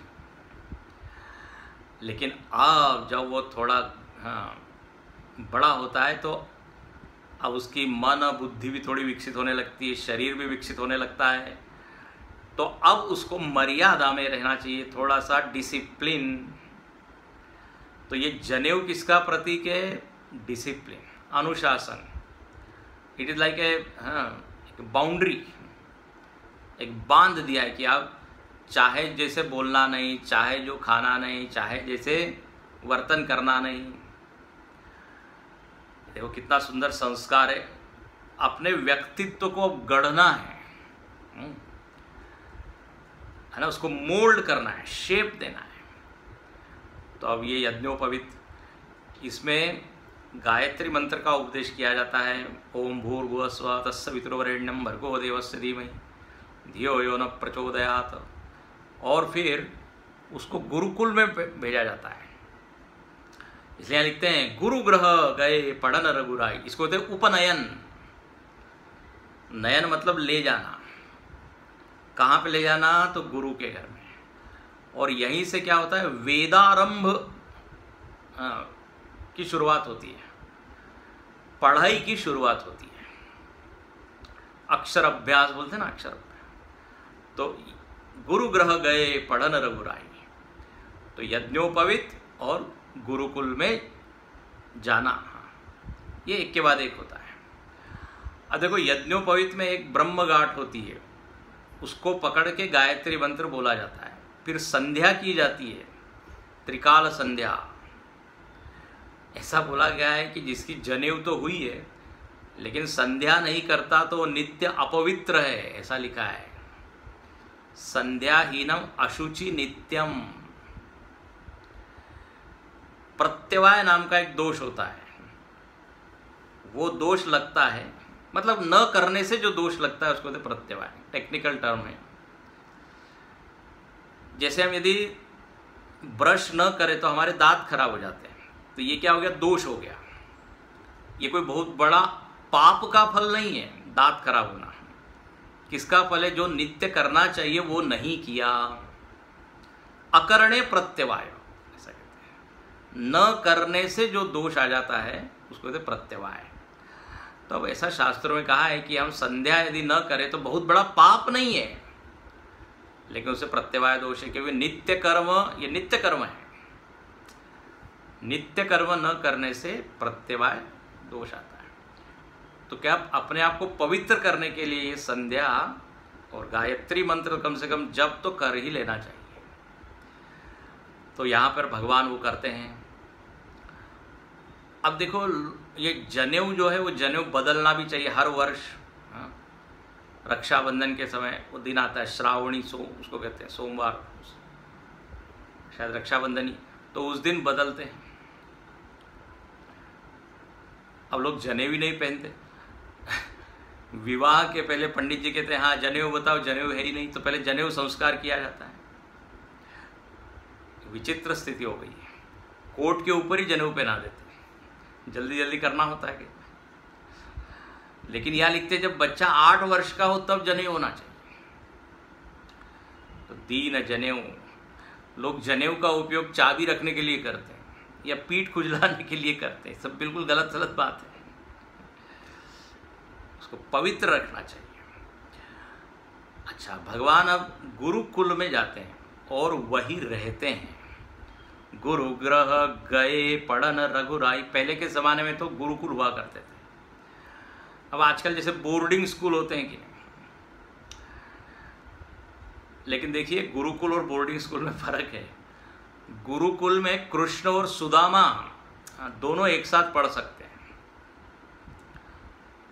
लेकिन अब जब वो थोड़ा बड़ा होता है तो अब उसकी मन बुद्धि भी थोड़ी विकसित होने लगती है, शरीर भी विकसित होने लगता है। तो अब उसको मर्यादा में रहना चाहिए, थोड़ा सा डिसिप्लिन। तो ये जनेऊ किसका प्रतीक है? डिसिप्लिन, अनुशासन। इट इज लाइक एक बाउंड्री, एक बांध दिया है कि आप चाहे जैसे बोलना नहीं, चाहे जो खाना नहीं, चाहे जैसे वर्तन करना नहीं। देखो कितना सुंदर संस्कार है, अपने व्यक्तित्व को गढ़ना है ना, उसको मोल्ड करना है, शेप देना है। तो अब ये यज्ञोपवीत, इसमें गायत्री मंत्र का उपदेश किया जाता है। ओम भूर्भुवः स्वः तत्सवितुर्वरेण्यं भर्गो देवस्य धीमहि धियो यो न प्रचोदयात्। और फिर उसको गुरुकुल में भेजा जाता है। इसलिए लिखते हैं गुरु ग्रह गए पढ़न रघुराई, इसको कहते हैं उपनयन। नयन मतलब ले जाना, कहाँ पे ले जाना, तो गुरु के घर में। और यहीं से क्या होता है, वेदारंभ की शुरुआत होती है, पढ़ाई की शुरुआत होती है। अक्षर अभ्यास बोलते हैं ना, अक्षर अभ्यास। तो गुरु ग्रह गए पढ़न रघुराई, तो यज्ञोपवीत और गुरुकुल में जाना, ये एक के बाद एक होता है। अब देखो यज्ञोपवीत में एक ब्रह्म घाट होती है, उसको पकड़ के गायत्री मंत्र बोला जाता है। फिर संध्या की जाती है, त्रिकाल संध्या। ऐसा बोला गया है कि जिसकी जनेऊ तो हुई है लेकिन संध्या नहीं करता तो नित्य अपवित्र है, ऐसा लिखा है। संध्याहीनम अशुचि नित्यम। प्रत्यवाय नाम का एक दोष होता है, वो दोष लगता है, मतलब न करने से जो दोष लगता है उसको कहते प्रत्यवाय, टेक्निकल टर्म है। जैसे हम यदि ब्रश न करें तो हमारे दांत खराब हो जाते हैं, तो ये क्या हो गया, दोष हो गया। ये कोई बहुत बड़ा पाप का फल नहीं है दांत खराब होना। किसका फल है, जो नित्य करना चाहिए वो नहीं किया। अकरणे प्रत्यवाय ऐसा कहते हैं, न करने से जो दोष आ जाता है उसको कहते प्रत्यवाय। तो अब ऐसा शास्त्रों में कहा है कि हम संध्या यदि न करें तो बहुत बड़ा पाप नहीं है, लेकिन उसे प्रत्यवाय दोष है, क्योंकि नित्य कर्म, ये नित्य कर्म है। नित्य कर्म न करने से प्रत्यवाय दोष आता है। तो क्या अपने आप को पवित्र करने के लिए ये संध्या और गायत्री मंत्र कम से कम जप तो कर ही लेना चाहिए। तो यहाँ पर भगवान वो करते हैं। अब देखो ये जनेऊ जो है वो जनेऊ बदलना भी चाहिए हर वर्ष। रक्षाबंधन के समय वो दिन आता है, श्रावणी उसको कहते हैं, सोमवार शायद रक्षाबंधन ही, तो उस दिन बदलते हैं। अब लोग जनेऊ ही नहीं पहनते। विवाह के पहले पंडित जी कहते हैं हाँ जनेऊ बताओ, जनेऊ है ही नहीं, तो पहले जनेऊ संस्कार किया जाता है। विचित्र स्थिति हो गई है, कोट के ऊपर ही जनेऊ पहना देते हैं, जल्दी जल्दी करना होता है कि। लेकिन यहाँ लिखते जब बच्चा 8 वर्ष का हो तब जनेऊ होना चाहिए। तो दीन जनेऊ, लोग जनेऊ का उपयोग चाबी रखने के लिए करते हैं या पीठ खुजलाने के लिए करते हैं, सब बिल्कुल गलत बात है। उसको पवित्र रखना चाहिए। अच्छा, भगवान अब गुरुकुल में जाते हैं और वही रहते हैं। गुरु ग्रह गए पढ़न रघुराई। पहले के ज़माने में तो गुरुकुल हुआ करते थे, अब आजकल जैसे बोर्डिंग स्कूल होते हैं कि नहीं। लेकिन देखिए गुरुकुल और बोर्डिंग स्कूल में फ़र्क है। गुरुकुल में कृष्ण और सुदामा दोनों एक साथ पढ़ सकते हैं।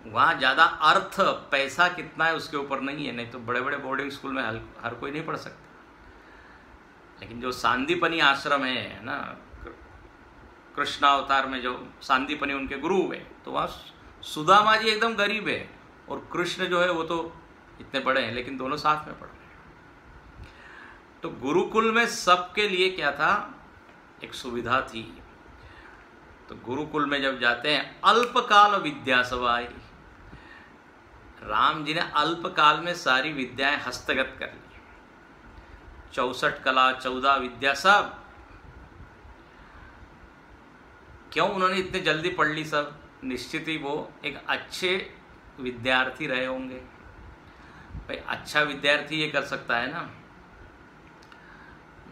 वहाँ ज़्यादा अर्थ पैसा कितना है उसके ऊपर नहीं है, नहीं तो बड़े बड़े बोर्डिंग स्कूल में हर कोई नहीं पढ़ सकता। लेकिन जो सांदीपनी आश्रम है ना, कृष्णावतार में जो सांदीपनी उनके गुरु हुए, तो वहाँ सुदामा जी एकदम गरीब है और कृष्ण जो है वो तो इतने बड़े हैं, लेकिन दोनों साथ में पढ़ रहे हैं। तो गुरुकुल में सबके लिए क्या था, एक सुविधा थी। तो गुरुकुल में जब जाते हैं, अल्पकाल विद्या सवाई, राम जी ने अल्पकाल में सारी विद्याएं हस्तगत कर ली। 64 कला 14 विद्या सब। क्यों उन्होंने इतने जल्दी पढ़ ली सब? निश्चित ही वो एक अच्छे विद्यार्थी रहे होंगे। भाई अच्छा विद्यार्थी ये कर सकता है ना,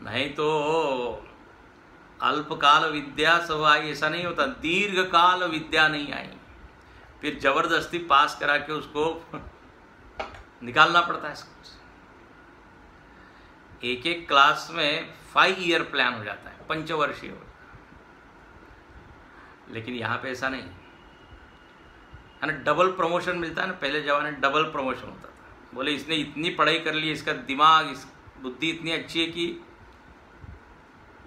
नहीं तो अल्पकाल विद्या सब आई ऐसा नहीं होता, दीर्घ काल विद्या नहीं आई, फिर जबरदस्ती पास करा के उसको निकालना पड़ता है स्कूल से। एक एक क्लास में 5 ईयर प्लान हो जाता है, पंचवर्षीय हो जाता है। लेकिन यहाँ पे ऐसा नहीं है ना, डबल प्रमोशन मिलता है ना। पहले जमाने में डबल प्रमोशन होता था। बोले इसने इतनी पढ़ाई कर ली, इसका दिमाग, इस बुद्धि इतनी अच्छी है कि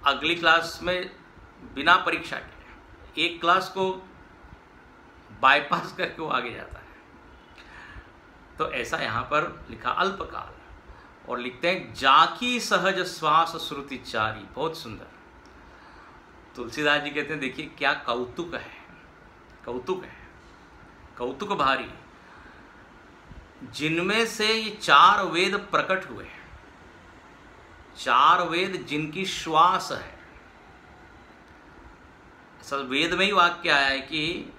अगली क्लास में बिना परीक्षा के एक क्लास को बाईपास करके वो आगे जाता है। तो ऐसा यहाँ पर लिखा अल्पकाल। और लिखते हैं जाकी सहज श्वास श्रुति चारी। बहुत सुंदर। तुलसीदास जी कहते हैं देखिए क्या कौतुक है, कौतुक है, कौतुक भारी, जिनमें से ये 4 वेद प्रकट हुए, 4 वेद जिनकी श्वास है। सब वेद में ही वाक्य आया है कि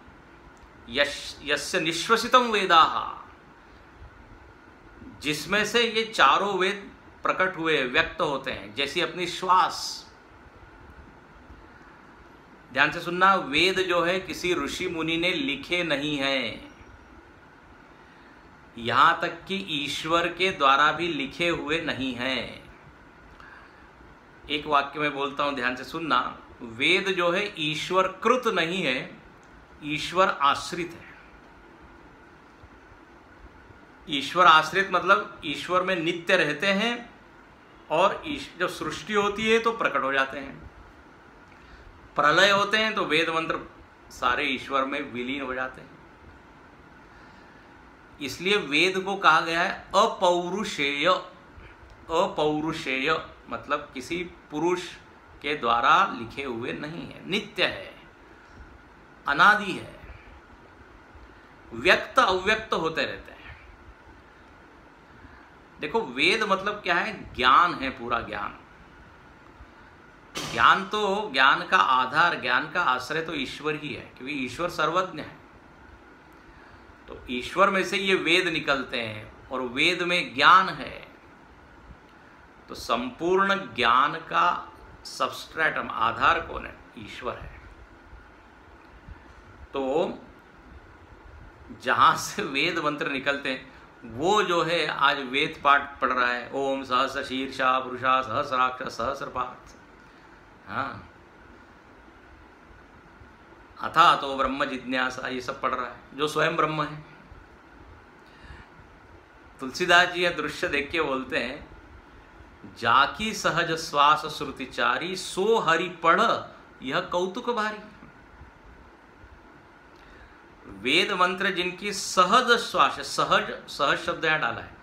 यस्य निश्वसितम वेदाः, जिसमें से ये 4 वेद प्रकट हुए, व्यक्त होते हैं, जैसी अपनी श्वास। ध्यान से सुनना, वेद जो है किसी ऋषि मुनि ने लिखे नहीं हैं, यहां तक कि ईश्वर के द्वारा भी लिखे हुए नहीं हैं। एक वाक्य में बोलता हूं, ध्यान से सुनना, वेद जो है ईश्वर कृत नहीं है, ईश्वर आश्रित है। ईश्वर आश्रित मतलब ईश्वर में नित्य रहते हैं और जब सृष्टि होती है तो प्रकट हो जाते हैं, प्रलय होते हैं तो वेद मंत्र सारे ईश्वर में विलीन हो जाते हैं। इसलिए वेद को कहा गया है अपौरुषेय। अपौरुषेय मतलब किसी पुरुष के द्वारा लिखे हुए नहीं है, नित्य है, अनादि है, व्यक्त अव्यक्त होते रहते हैं। देखो वेद मतलब क्या है, ज्ञान है, पूरा ज्ञान। ज्ञान तो, ज्ञान का आधार, ज्ञान का आश्रय तो ईश्वर ही है, क्योंकि ईश्वर सर्वज्ञ है। तो ईश्वर में से ये वेद निकलते हैं और वेद में ज्ञान है, तो संपूर्ण ज्ञान का सबस्ट्रेटम, आधार कौन है? ईश्वर है। तो जहां से वेद मंत्र निकलते हैं वो जो है आज वेद पाठ पढ़ रहा है, ओम सहस्र शीर्षा पुरुषा सहस्राक्ष सहस्रपाठ, हाँ, अथा तो ब्रह्म जिज्ञासा, ये सब पढ़ रहा है जो स्वयं ब्रह्म है। तुलसीदास जी यह दृश्य देख के बोलते हैं जाकी सहज श्वास श्रुति चारी, सो हरि पढ़ यह कौतुक भारी। वेद मंत्र जिनकी सहज श्वास, सहज, सहज शब्द यहां डाला है,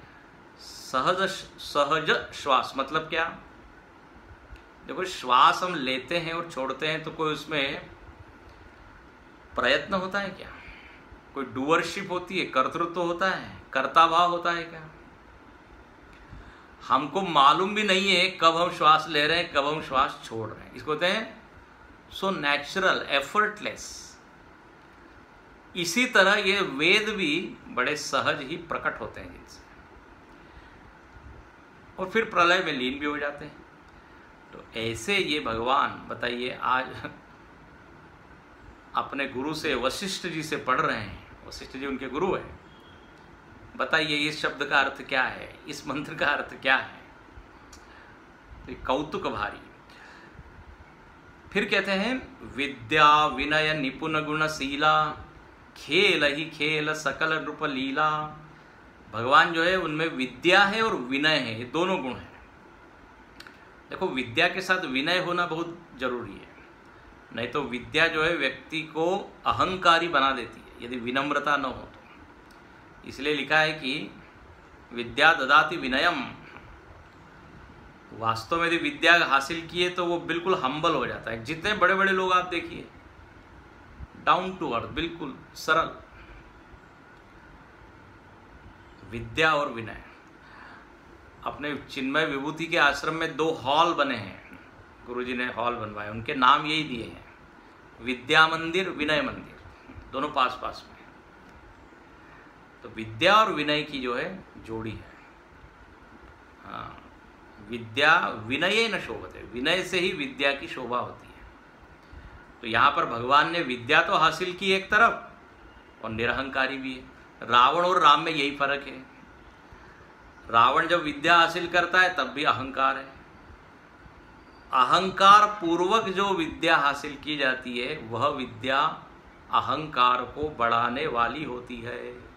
सहज, सहज श्वास मतलब क्या? देखो श्वास हम लेते हैं और छोड़ते हैं तो कोई उसमें प्रयत्न होता है क्या? कोई डूअरशिप होती है, कर्तृत्व होता है, कर्ता भाव होता है क्या? हमको मालूम भी नहीं है कब हम श्वास ले रहे हैं, कब हम श्वास छोड़ रहे हैं। इसको कहते हैं सो नेचुरल, एफर्टलेस। इसी तरह ये वेद भी बड़े सहज ही प्रकट होते हैं जिनसे, और फिर प्रलय में लीन भी हो जाते हैं। तो ऐसे ये भगवान, बताइए आज अपने गुरु से, वशिष्ठ जी से पढ़ रहे हैं, वशिष्ठ जी उनके गुरु हैं, बताइए इस शब्द का अर्थ क्या है, इस मंत्र का अर्थ क्या है? तो कौतुक भारी। फिर कहते हैं विद्या विनय निपुण गुणशीला, खेल ही खेल सकल नृप लीला। भगवान जो है उनमें विद्या है और विनय है, ये दोनों गुण हैं। देखो विद्या के साथ विनय होना बहुत जरूरी है, नहीं तो विद्या जो है व्यक्ति को अहंकारी बना देती है यदि विनम्रता न हो तो। इसलिए लिखा है कि विद्या ददाति विनयम। वास्तव में यदि विद्या हासिल किए तो वो बिल्कुल हम्बल हो जाता है। जितने बड़े बड़े लोग आप देखिए, डाउन टू अर्थ, बिल्कुल सरल। विद्या और विनय। अपने चिन्मय विभूति के आश्रम में 2 हॉल बने हैं, गुरुजी ने हॉल बनवाए, उनके नाम यही दिए हैं, विद्या मंदिर, विनय मंदिर, दोनों पास पास में। तो विद्या और विनय की जो है जोड़ी है। हाँ, विद्या विनये न शोभते, विनय से ही विद्या की शोभा होती है। तो यहाँ पर भगवान ने विद्या तो हासिल की एक तरफ और निरहंकारी भी है। रावण और राम में यही फर्क है। रावण जब विद्या हासिल करता है तब भी अहंकार है। अहंकार पूर्वक जो विद्या हासिल की जाती है वह विद्या अहंकार को बढ़ाने वाली होती है।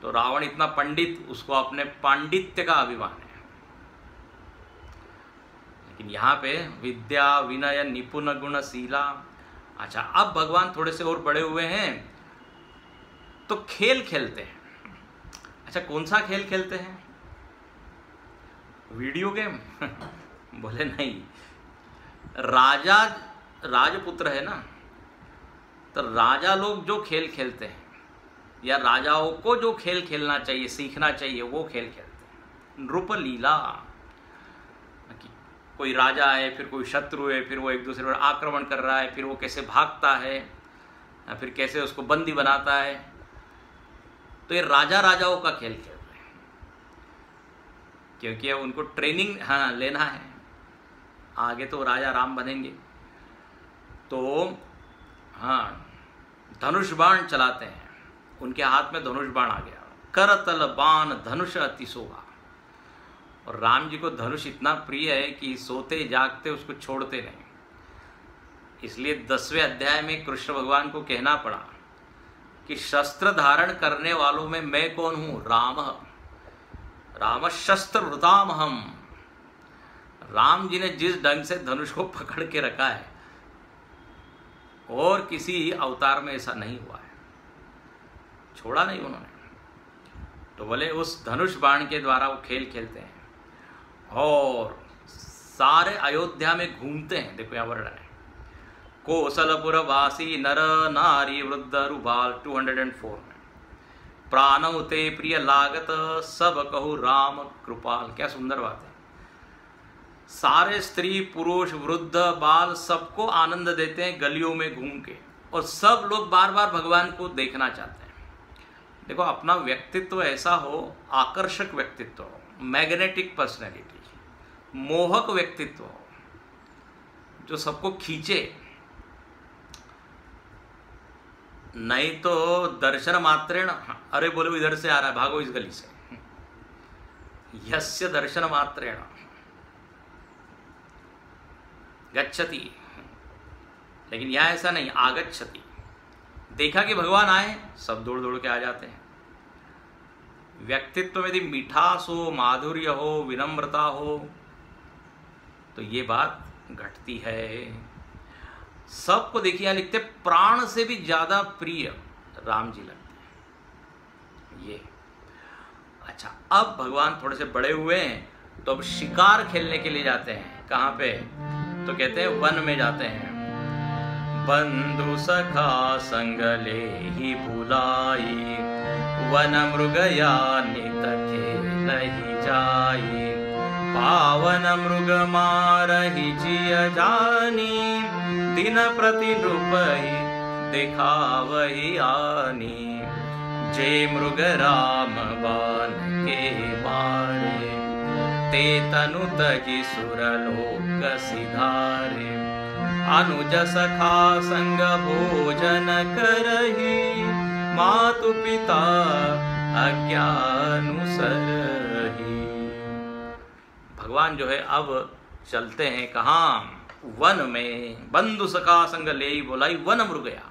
तो रावण इतना पंडित, उसको अपने पांडित्य का अभिमान है। लेकिन यहाँ पे विद्या विनय निपुण गुणशीला। अच्छा, अब भगवान थोड़े से और बड़े हुए हैं तो खेल खेलते हैं। अच्छा, कौन सा खेल खेलते हैं? वीडियो गेम बोले नहीं, राजा राजपुत्र है ना, तो राजा लोग जो खेल खेलते हैं या राजाओं को जो खेल खेलना चाहिए, सीखना चाहिए, वो खेल खेलते हैं। नृप लीला, कोई राजा है, फिर कोई शत्रु है, फिर वो एक दूसरे पर आक्रमण कर रहा है, फिर वो कैसे भागता है, फिर कैसे उसको बंदी बनाता है। तो ये राजा राजाओं का खेल खेल रहे हैं, क्योंकि उनको ट्रेनिंग लेना है, आगे तो राजा राम बनेंगे। तो धनुष बाण चलाते हैं, उनके हाथ में धनुष बाण आ गया, करतल बाण धनुष अति शोभा। और राम जी को धनुष इतना प्रिय है कि सोते जागते उसको छोड़ते नहीं, इसलिए 10वें अध्याय में कृष्ण भगवान को कहना पड़ा कि शस्त्र धारण करने वालों में मैं कौन हूं? राम शस्त्र वृताम हम। राम जी ने जिस ढंग से धनुष को पकड़ के रखा है, और किसी अवतार में ऐसा नहीं हुआ है, छोड़ा नहीं उन्होंने। तो बोले उस धनुष बाण के द्वारा वो खेल खेलते हैं और सारे अयोध्या में घूमते हैं। देखो यहाँ वर्णन है, कोसलपुर वासी नर नारी वृद्ध रुबाल 204 में, प्राणौ ते प्रिय लागत सब कहु राम कृपाल। क्या सुंदर बात है। सारे स्त्री पुरुष वृद्ध बाल सबको आनंद देते हैं गलियों में घूम के, और सब लोग बार बार भगवान को देखना चाहते हैं। देखो अपना व्यक्तित्व ऐसा हो, आकर्षक व्यक्तित्व हो, मैग्नेटिक पर्सनैलिटी, मोहक व्यक्तित्व हो, जो सबको खींचे। नहीं तो दर्शन मात्रेण, अरे बोलो इधर से आ रहा है, भागो इस गली से, यस्य दर्शन मात्रेण गच्छति। लेकिन यहां ऐसा नहीं, आगच्छति। देखा कि भगवान आए, सब दौड़ दौड़ के आ जाते हैं। व्यक्तित्व में यदि मिठास हो, माधुर्य हो, विनम्रता हो, तो ये बात घटती है। सबको देखिए यहाँ लिखते, प्राण से भी ज्यादा प्रिय राम जी लगते हैं ये। अच्छा, अब भगवान थोड़े से बड़े हुए हैं, तो अब शिकार खेलने के लिए जाते हैं। कहाँ पे? तो कहते हैं वन में जाते हैं। बंधु सखा संग ले ही बुलाई, वन मृगया नित खेलहि जाई, पावन मृग मारहि जिय जानी, दिन प्रति नृपहि दिखावहि आनी, जे मृग राम बाण के मारे, ते तनु तजि सुरलोक सिधारे, अनुज सखा संग भोजन करहि, मातु पिता आज्ञानुसरहि। भगवान जो है अब चलते हैं कहाँ? वन में। बंधु सखा संग लेई बोलाई वन मृगया।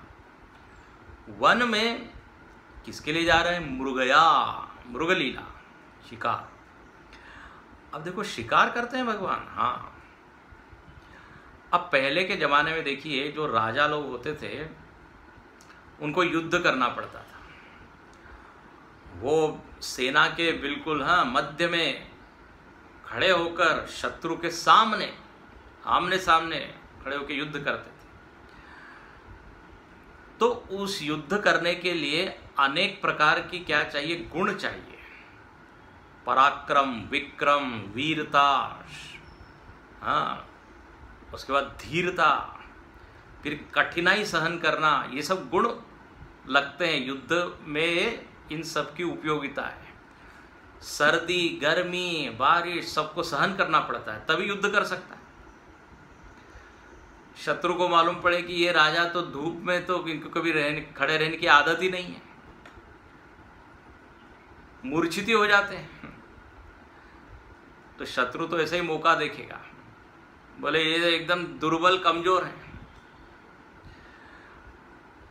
वन में किसके लिए जा रहे हैं? मृगया, मृगलीला, शिकार। अब देखो शिकार करते हैं भगवान। हाँ, अब पहले के जमाने में देखिए, जो राजा लोग होते थे उनको युद्ध करना पड़ता था। वो सेना के बिल्कुल मध्य में खड़े होकर शत्रु के सामने, आमने सामने खड़े होकर युद्ध करते थे। तो उस युद्ध करने के लिए अनेक प्रकार की क्या चाहिए? गुण चाहिए। पराक्रम, विक्रम, वीरता, उसके बाद धीरता, फिर कठिनाई सहन करना, ये सब गुण लगते हैं युद्ध में। इन सब की उपयोगिता है। सर्दी, गर्मी, बारिश सबको सहन करना पड़ता है, तभी युद्ध कर सकता है। शत्रु को मालूम पड़े कि ये राजा तो धूप में तो इनको कभी खड़े रहने की आदत ही नहीं है, मूर्छित हो जाते हैं, तो शत्रु तो ऐसे ही मौका देखेगा, बोले ये एकदम दुर्बल कमजोर है।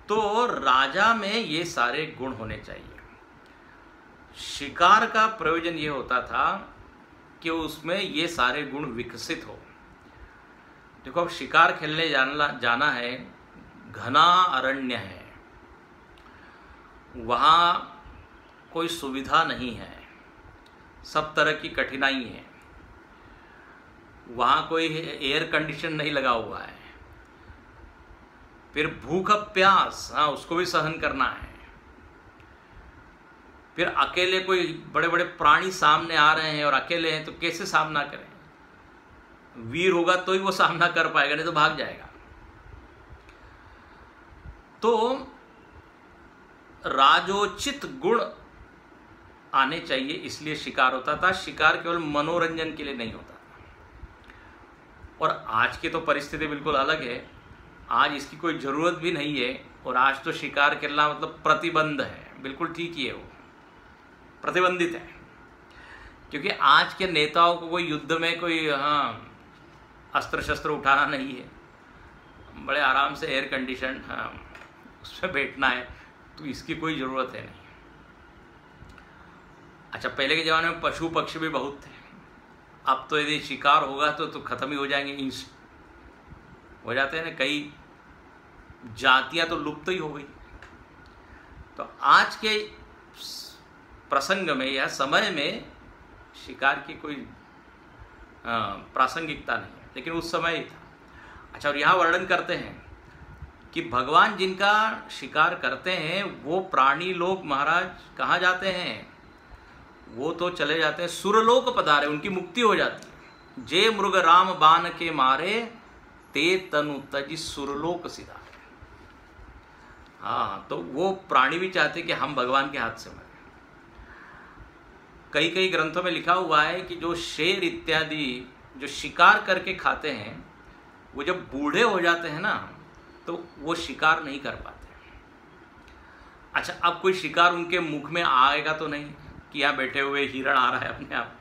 तो राजा में ये सारे गुण होने चाहिए। शिकार का प्रयोजन ये होता था कि उसमें ये सारे गुण विकसित हो। देखो, अब शिकार खेलने जाना है, घना अरण्य है, वहाँ कोई सुविधा नहीं है, सब तरह की कठिनाई है, वहाँ कोई एयर कंडीशन नहीं लगा हुआ है, फिर भूख प्यास, हाँ उसको भी सहन करना है, फिर अकेले कोई बड़े बड़े प्राणी सामने आ रहे हैं और अकेले हैं तो कैसे सामना करें, वीर होगा तो ही वो सामना कर पाएगा, नहीं तो भाग जाएगा। तो राजोचित गुण आने चाहिए, इसलिए शिकार होता था। शिकार केवल मनोरंजन के लिए नहीं होता था। और आज की तो परिस्थिति बिल्कुल अलग है, आज इसकी कोई ज़रूरत भी नहीं है, और आज तो शिकार करना मतलब प्रतिबंध है, बिल्कुल ठीक ही है, वो प्रतिबंधित है। क्योंकि आज के नेताओं को कोई युद्ध में कोई अस्त्र शस्त्र उठाना नहीं है, बड़े आराम से एयर कंडीशन उसमें बैठना है, तो इसकी कोई ज़रूरत है नहीं। अच्छा, पहले के ज़माने में पशु पक्षी भी बहुत थे, अब तो यदि शिकार होगा तो ख़त्म ही हो जाएंगे, हो जाते हैं ना, कई जातियां तो लुप्त ही हो गई। तो आज के प्रसंग में या समय में शिकार की कोई प्रासंगिकता नहीं है, लेकिन उस समय ही था। अच्छा, और यहाँ वर्णन करते हैं कि भगवान जिनका शिकार करते हैं वो प्राणी लोग महाराज कहाँ जाते हैं, वो तो चले जाते हैं सुरलोक पधारे, उनकी मुक्ति हो जाती है। जे मृग राम बाण के मारे ते तनु तज सुरलोक सिधारे। हाँ, तो वो प्राणी भी चाहते कि हम भगवान के हाथ से मरे। कई कई ग्रंथों में लिखा हुआ है कि जो शेर इत्यादि जो शिकार करके खाते हैं, वो जब बूढ़े हो जाते हैं ना, तो वो शिकार नहीं कर पाते। अच्छा, अब कोई शिकार उनके मुख में आएगा तो नहीं कि यहाँ बैठे हुए हिरण आ रहा है अपने आप।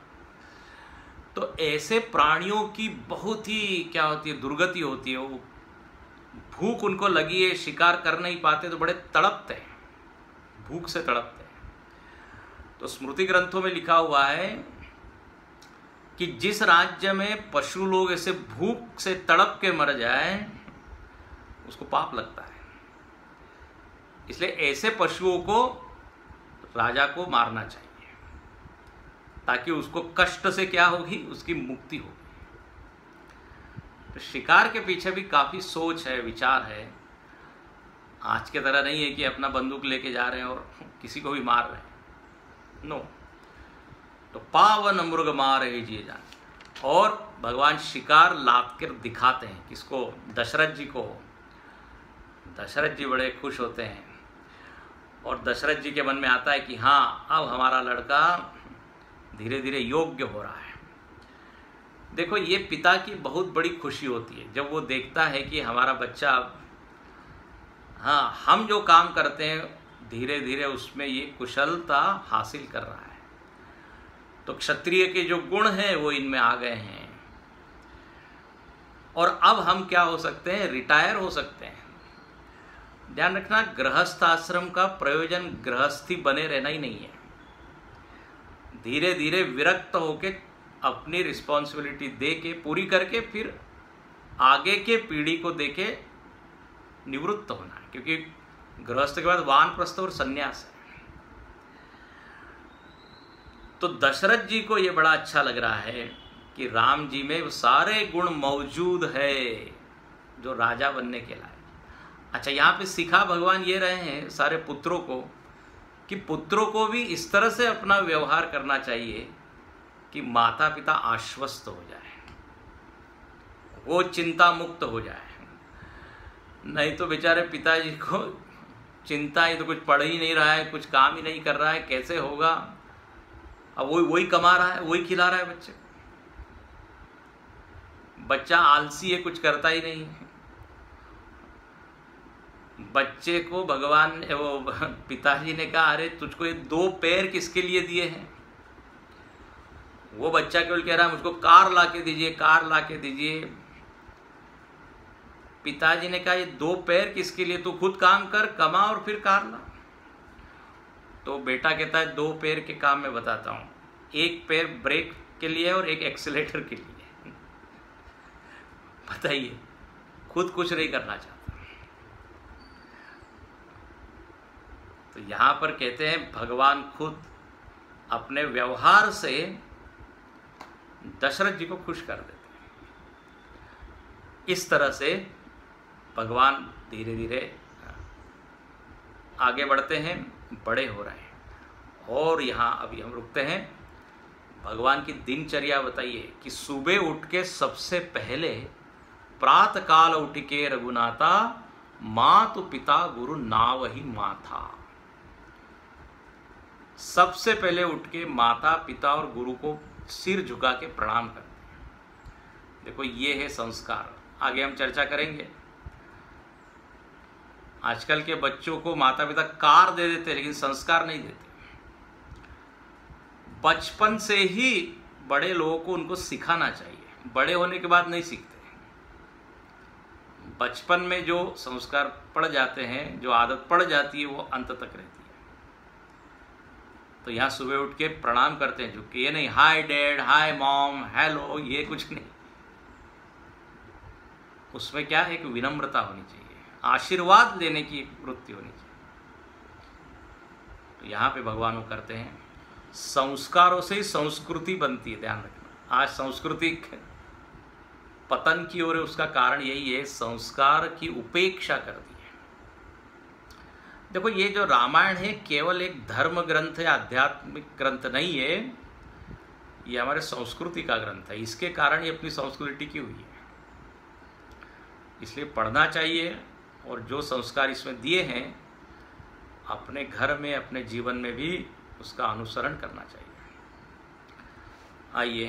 तो ऐसे प्राणियों की बहुत ही क्या होती है, दुर्गति होती है। वो भूख उनको लगी है, शिकार कर नहीं पाते तो बड़े तड़पते हैं, भूख से तड़पते हैं। तो स्मृति ग्रंथों में लिखा हुआ है कि जिस राज्य में पशु लोग ऐसे भूख से तड़प के मर जाए, उसको पाप लगता है। इसलिए ऐसे पशुओं को राजा को मारना चाहिए, ताकि उसको कष्ट से क्या होगी, उसकी मुक्ति होगी। तो शिकार के पीछे भी काफ़ी सोच है, विचार है। आज के तरह नहीं है कि अपना बंदूक लेके जा रहे हैं और किसी को भी मार रहे हैं, नो। तो पावन मृग मारे जिए जान। और भगवान शिकार लाद कर दिखाते हैं किसको, दशरथ जी को। दशरथ जी बड़े खुश होते हैं और दशरथ जी के मन में आता है कि हाँ, अब हमारा लड़का धीरे धीरे योग्य हो रहा है। देखो, ये पिता की बहुत बड़ी खुशी होती है जब वो देखता है कि हमारा बच्चा, हाँ, हम जो काम करते हैं धीरे धीरे उसमें ये कुशलता हासिल कर रहा है। तो क्षत्रिय के जो गुण हैं वो इनमें आ गए हैं, और अब हम क्या हो सकते हैं, रिटायर हो सकते हैं। ध्यान रखना, गृहस्थ आश्रम का प्रयोजन गृहस्थी बने रहना ही नहीं है। धीरे धीरे विरक्त होके अपनी रिस्पॉन्सिबिलिटी दे के पूरी करके फिर आगे के पीढ़ी को दे के निवृत्त होना है, क्योंकि गृहस्थ के बाद वानप्रस्थ और संन्यास है। तो दशरथ जी को ये बड़ा अच्छा लग रहा है कि राम जी में सारे गुण मौजूद है जो राजा बनने के लायक। अच्छा, यहाँ पे सिखा भगवान ये रहे हैं सारे पुत्रों को कि पुत्रों को भी इस तरह से अपना व्यवहार करना चाहिए कि माता पिता आश्वस्त हो जाए, वो चिंता मुक्त हो जाए। नहीं तो बेचारे पिताजी को चिंता है, तो कुछ पढ़ ही नहीं रहा है, कुछ काम ही नहीं कर रहा है, कैसे होगा। अब वही कमा रहा है, वही खिला रहा है बच्चे को। बच्चा आलसी है, कुछ करता ही नहीं। बच्चे को भगवान ने, वो पिताजी ने कहा, अरे तुझको ये 2 पैर किसके लिए दिए हैं। वो बच्चा केवल कह रहा है मुझको कार ला के दीजिए, कार ला के दीजिए। पिताजी ने कहा ये 2 पैर किसके लिए, तू खुद काम कर, कमा और फिर कार ला। तो बेटा कहता है 2 पैर के काम मैं बताता हूँ, 1 पैर ब्रेक के लिए और 1 एक्सीलेटर के लिए। बताइए, खुद कुछ नहीं करना चाहता। तो यहाँ पर कहते हैं भगवान खुद अपने व्यवहार से दशरथ जी को खुश कर देते हैं। इस तरह से भगवान धीरे धीरे आगे बढ़ते हैं, बड़े हो रहे हैं। और यहाँ अभी हम रुकते हैं। भगवान की दिनचर्या बताइए कि सुबह उठ के सबसे पहले प्रातः काल उठ के रघुनाथा, मातु पिता गुरु नावहि माथा। सबसे पहले उठ के माता पिता और गुरु को सिर झुका के प्रणाम करते हैं। देखो ये है संस्कार। आगे हम चर्चा करेंगे। आजकल के बच्चों को माता पिता कार दे देते लेकिन संस्कार नहीं देते। बचपन से ही बड़े लोगों को उनको सिखाना चाहिए, बड़े होने के बाद नहीं सीखते। बचपन में जो संस्कार पड़ जाते हैं, जो आदत पड़ जाती है, वो अंत तक रहती है। तो यहाँ सुबह उठ के प्रणाम करते हैं, जो कि ये नहीं hi dad, hi mom, hello, ये कुछ नहीं। उसमें क्या है, एक विनम्रता होनी चाहिए, आशीर्वाद लेने की वृत्ति होनी चाहिए। तो यहाँ पे भगवान वो करते हैं। संस्कारों से ही संस्कृति बनती है, ध्यान रखना। आज संस्कृति पतन की ओर है, उसका कारण यही है, संस्कार की उपेक्षा कर दी है। देखो ये जो रामायण है केवल एक धर्म ग्रंथ है, आध्यात्मिक ग्रंथ नहीं है, ये हमारे संस्कृति का ग्रंथ है। इसके कारण ये अपनी संस्कृति की हुई है, इसलिए पढ़ना चाहिए। और जो संस्कार इसमें दिए हैं, अपने घर में, अपने जीवन में भी उसका अनुसरण करना चाहिए। आइए।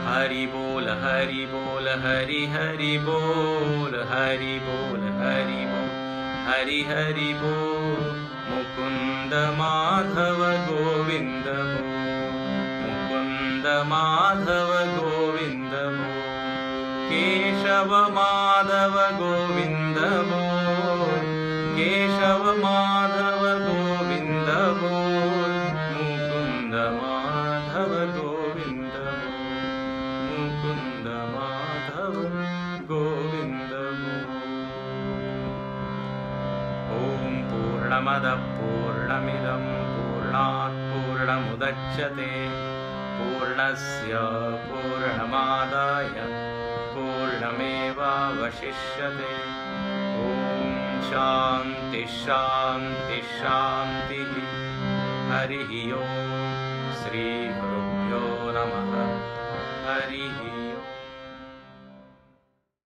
हरि बोल हरि बोल, हरि हरि बोल, हरि बोल हरि बोल, हरि हरि बोल। मुकुंद माधव गोविंद बोल, मुकुंद माधव गोविंद बोल। केशव माधव गोविंद बोल, केशव माधव गोविंद बोल। मुकुंद माधव गोविंद बोल, मुकुंद माधव गोविंद बोल। ओम पूर्णमदः पूर्णमिदं पूर्णात् पूर्णमुदच्यते पूर्णस्य पूर्णमादाय पूर्णमेवावशिष्यते। ओम शांति शांति शांति। हरि ओम। श्री गुरुभ्यो नमः।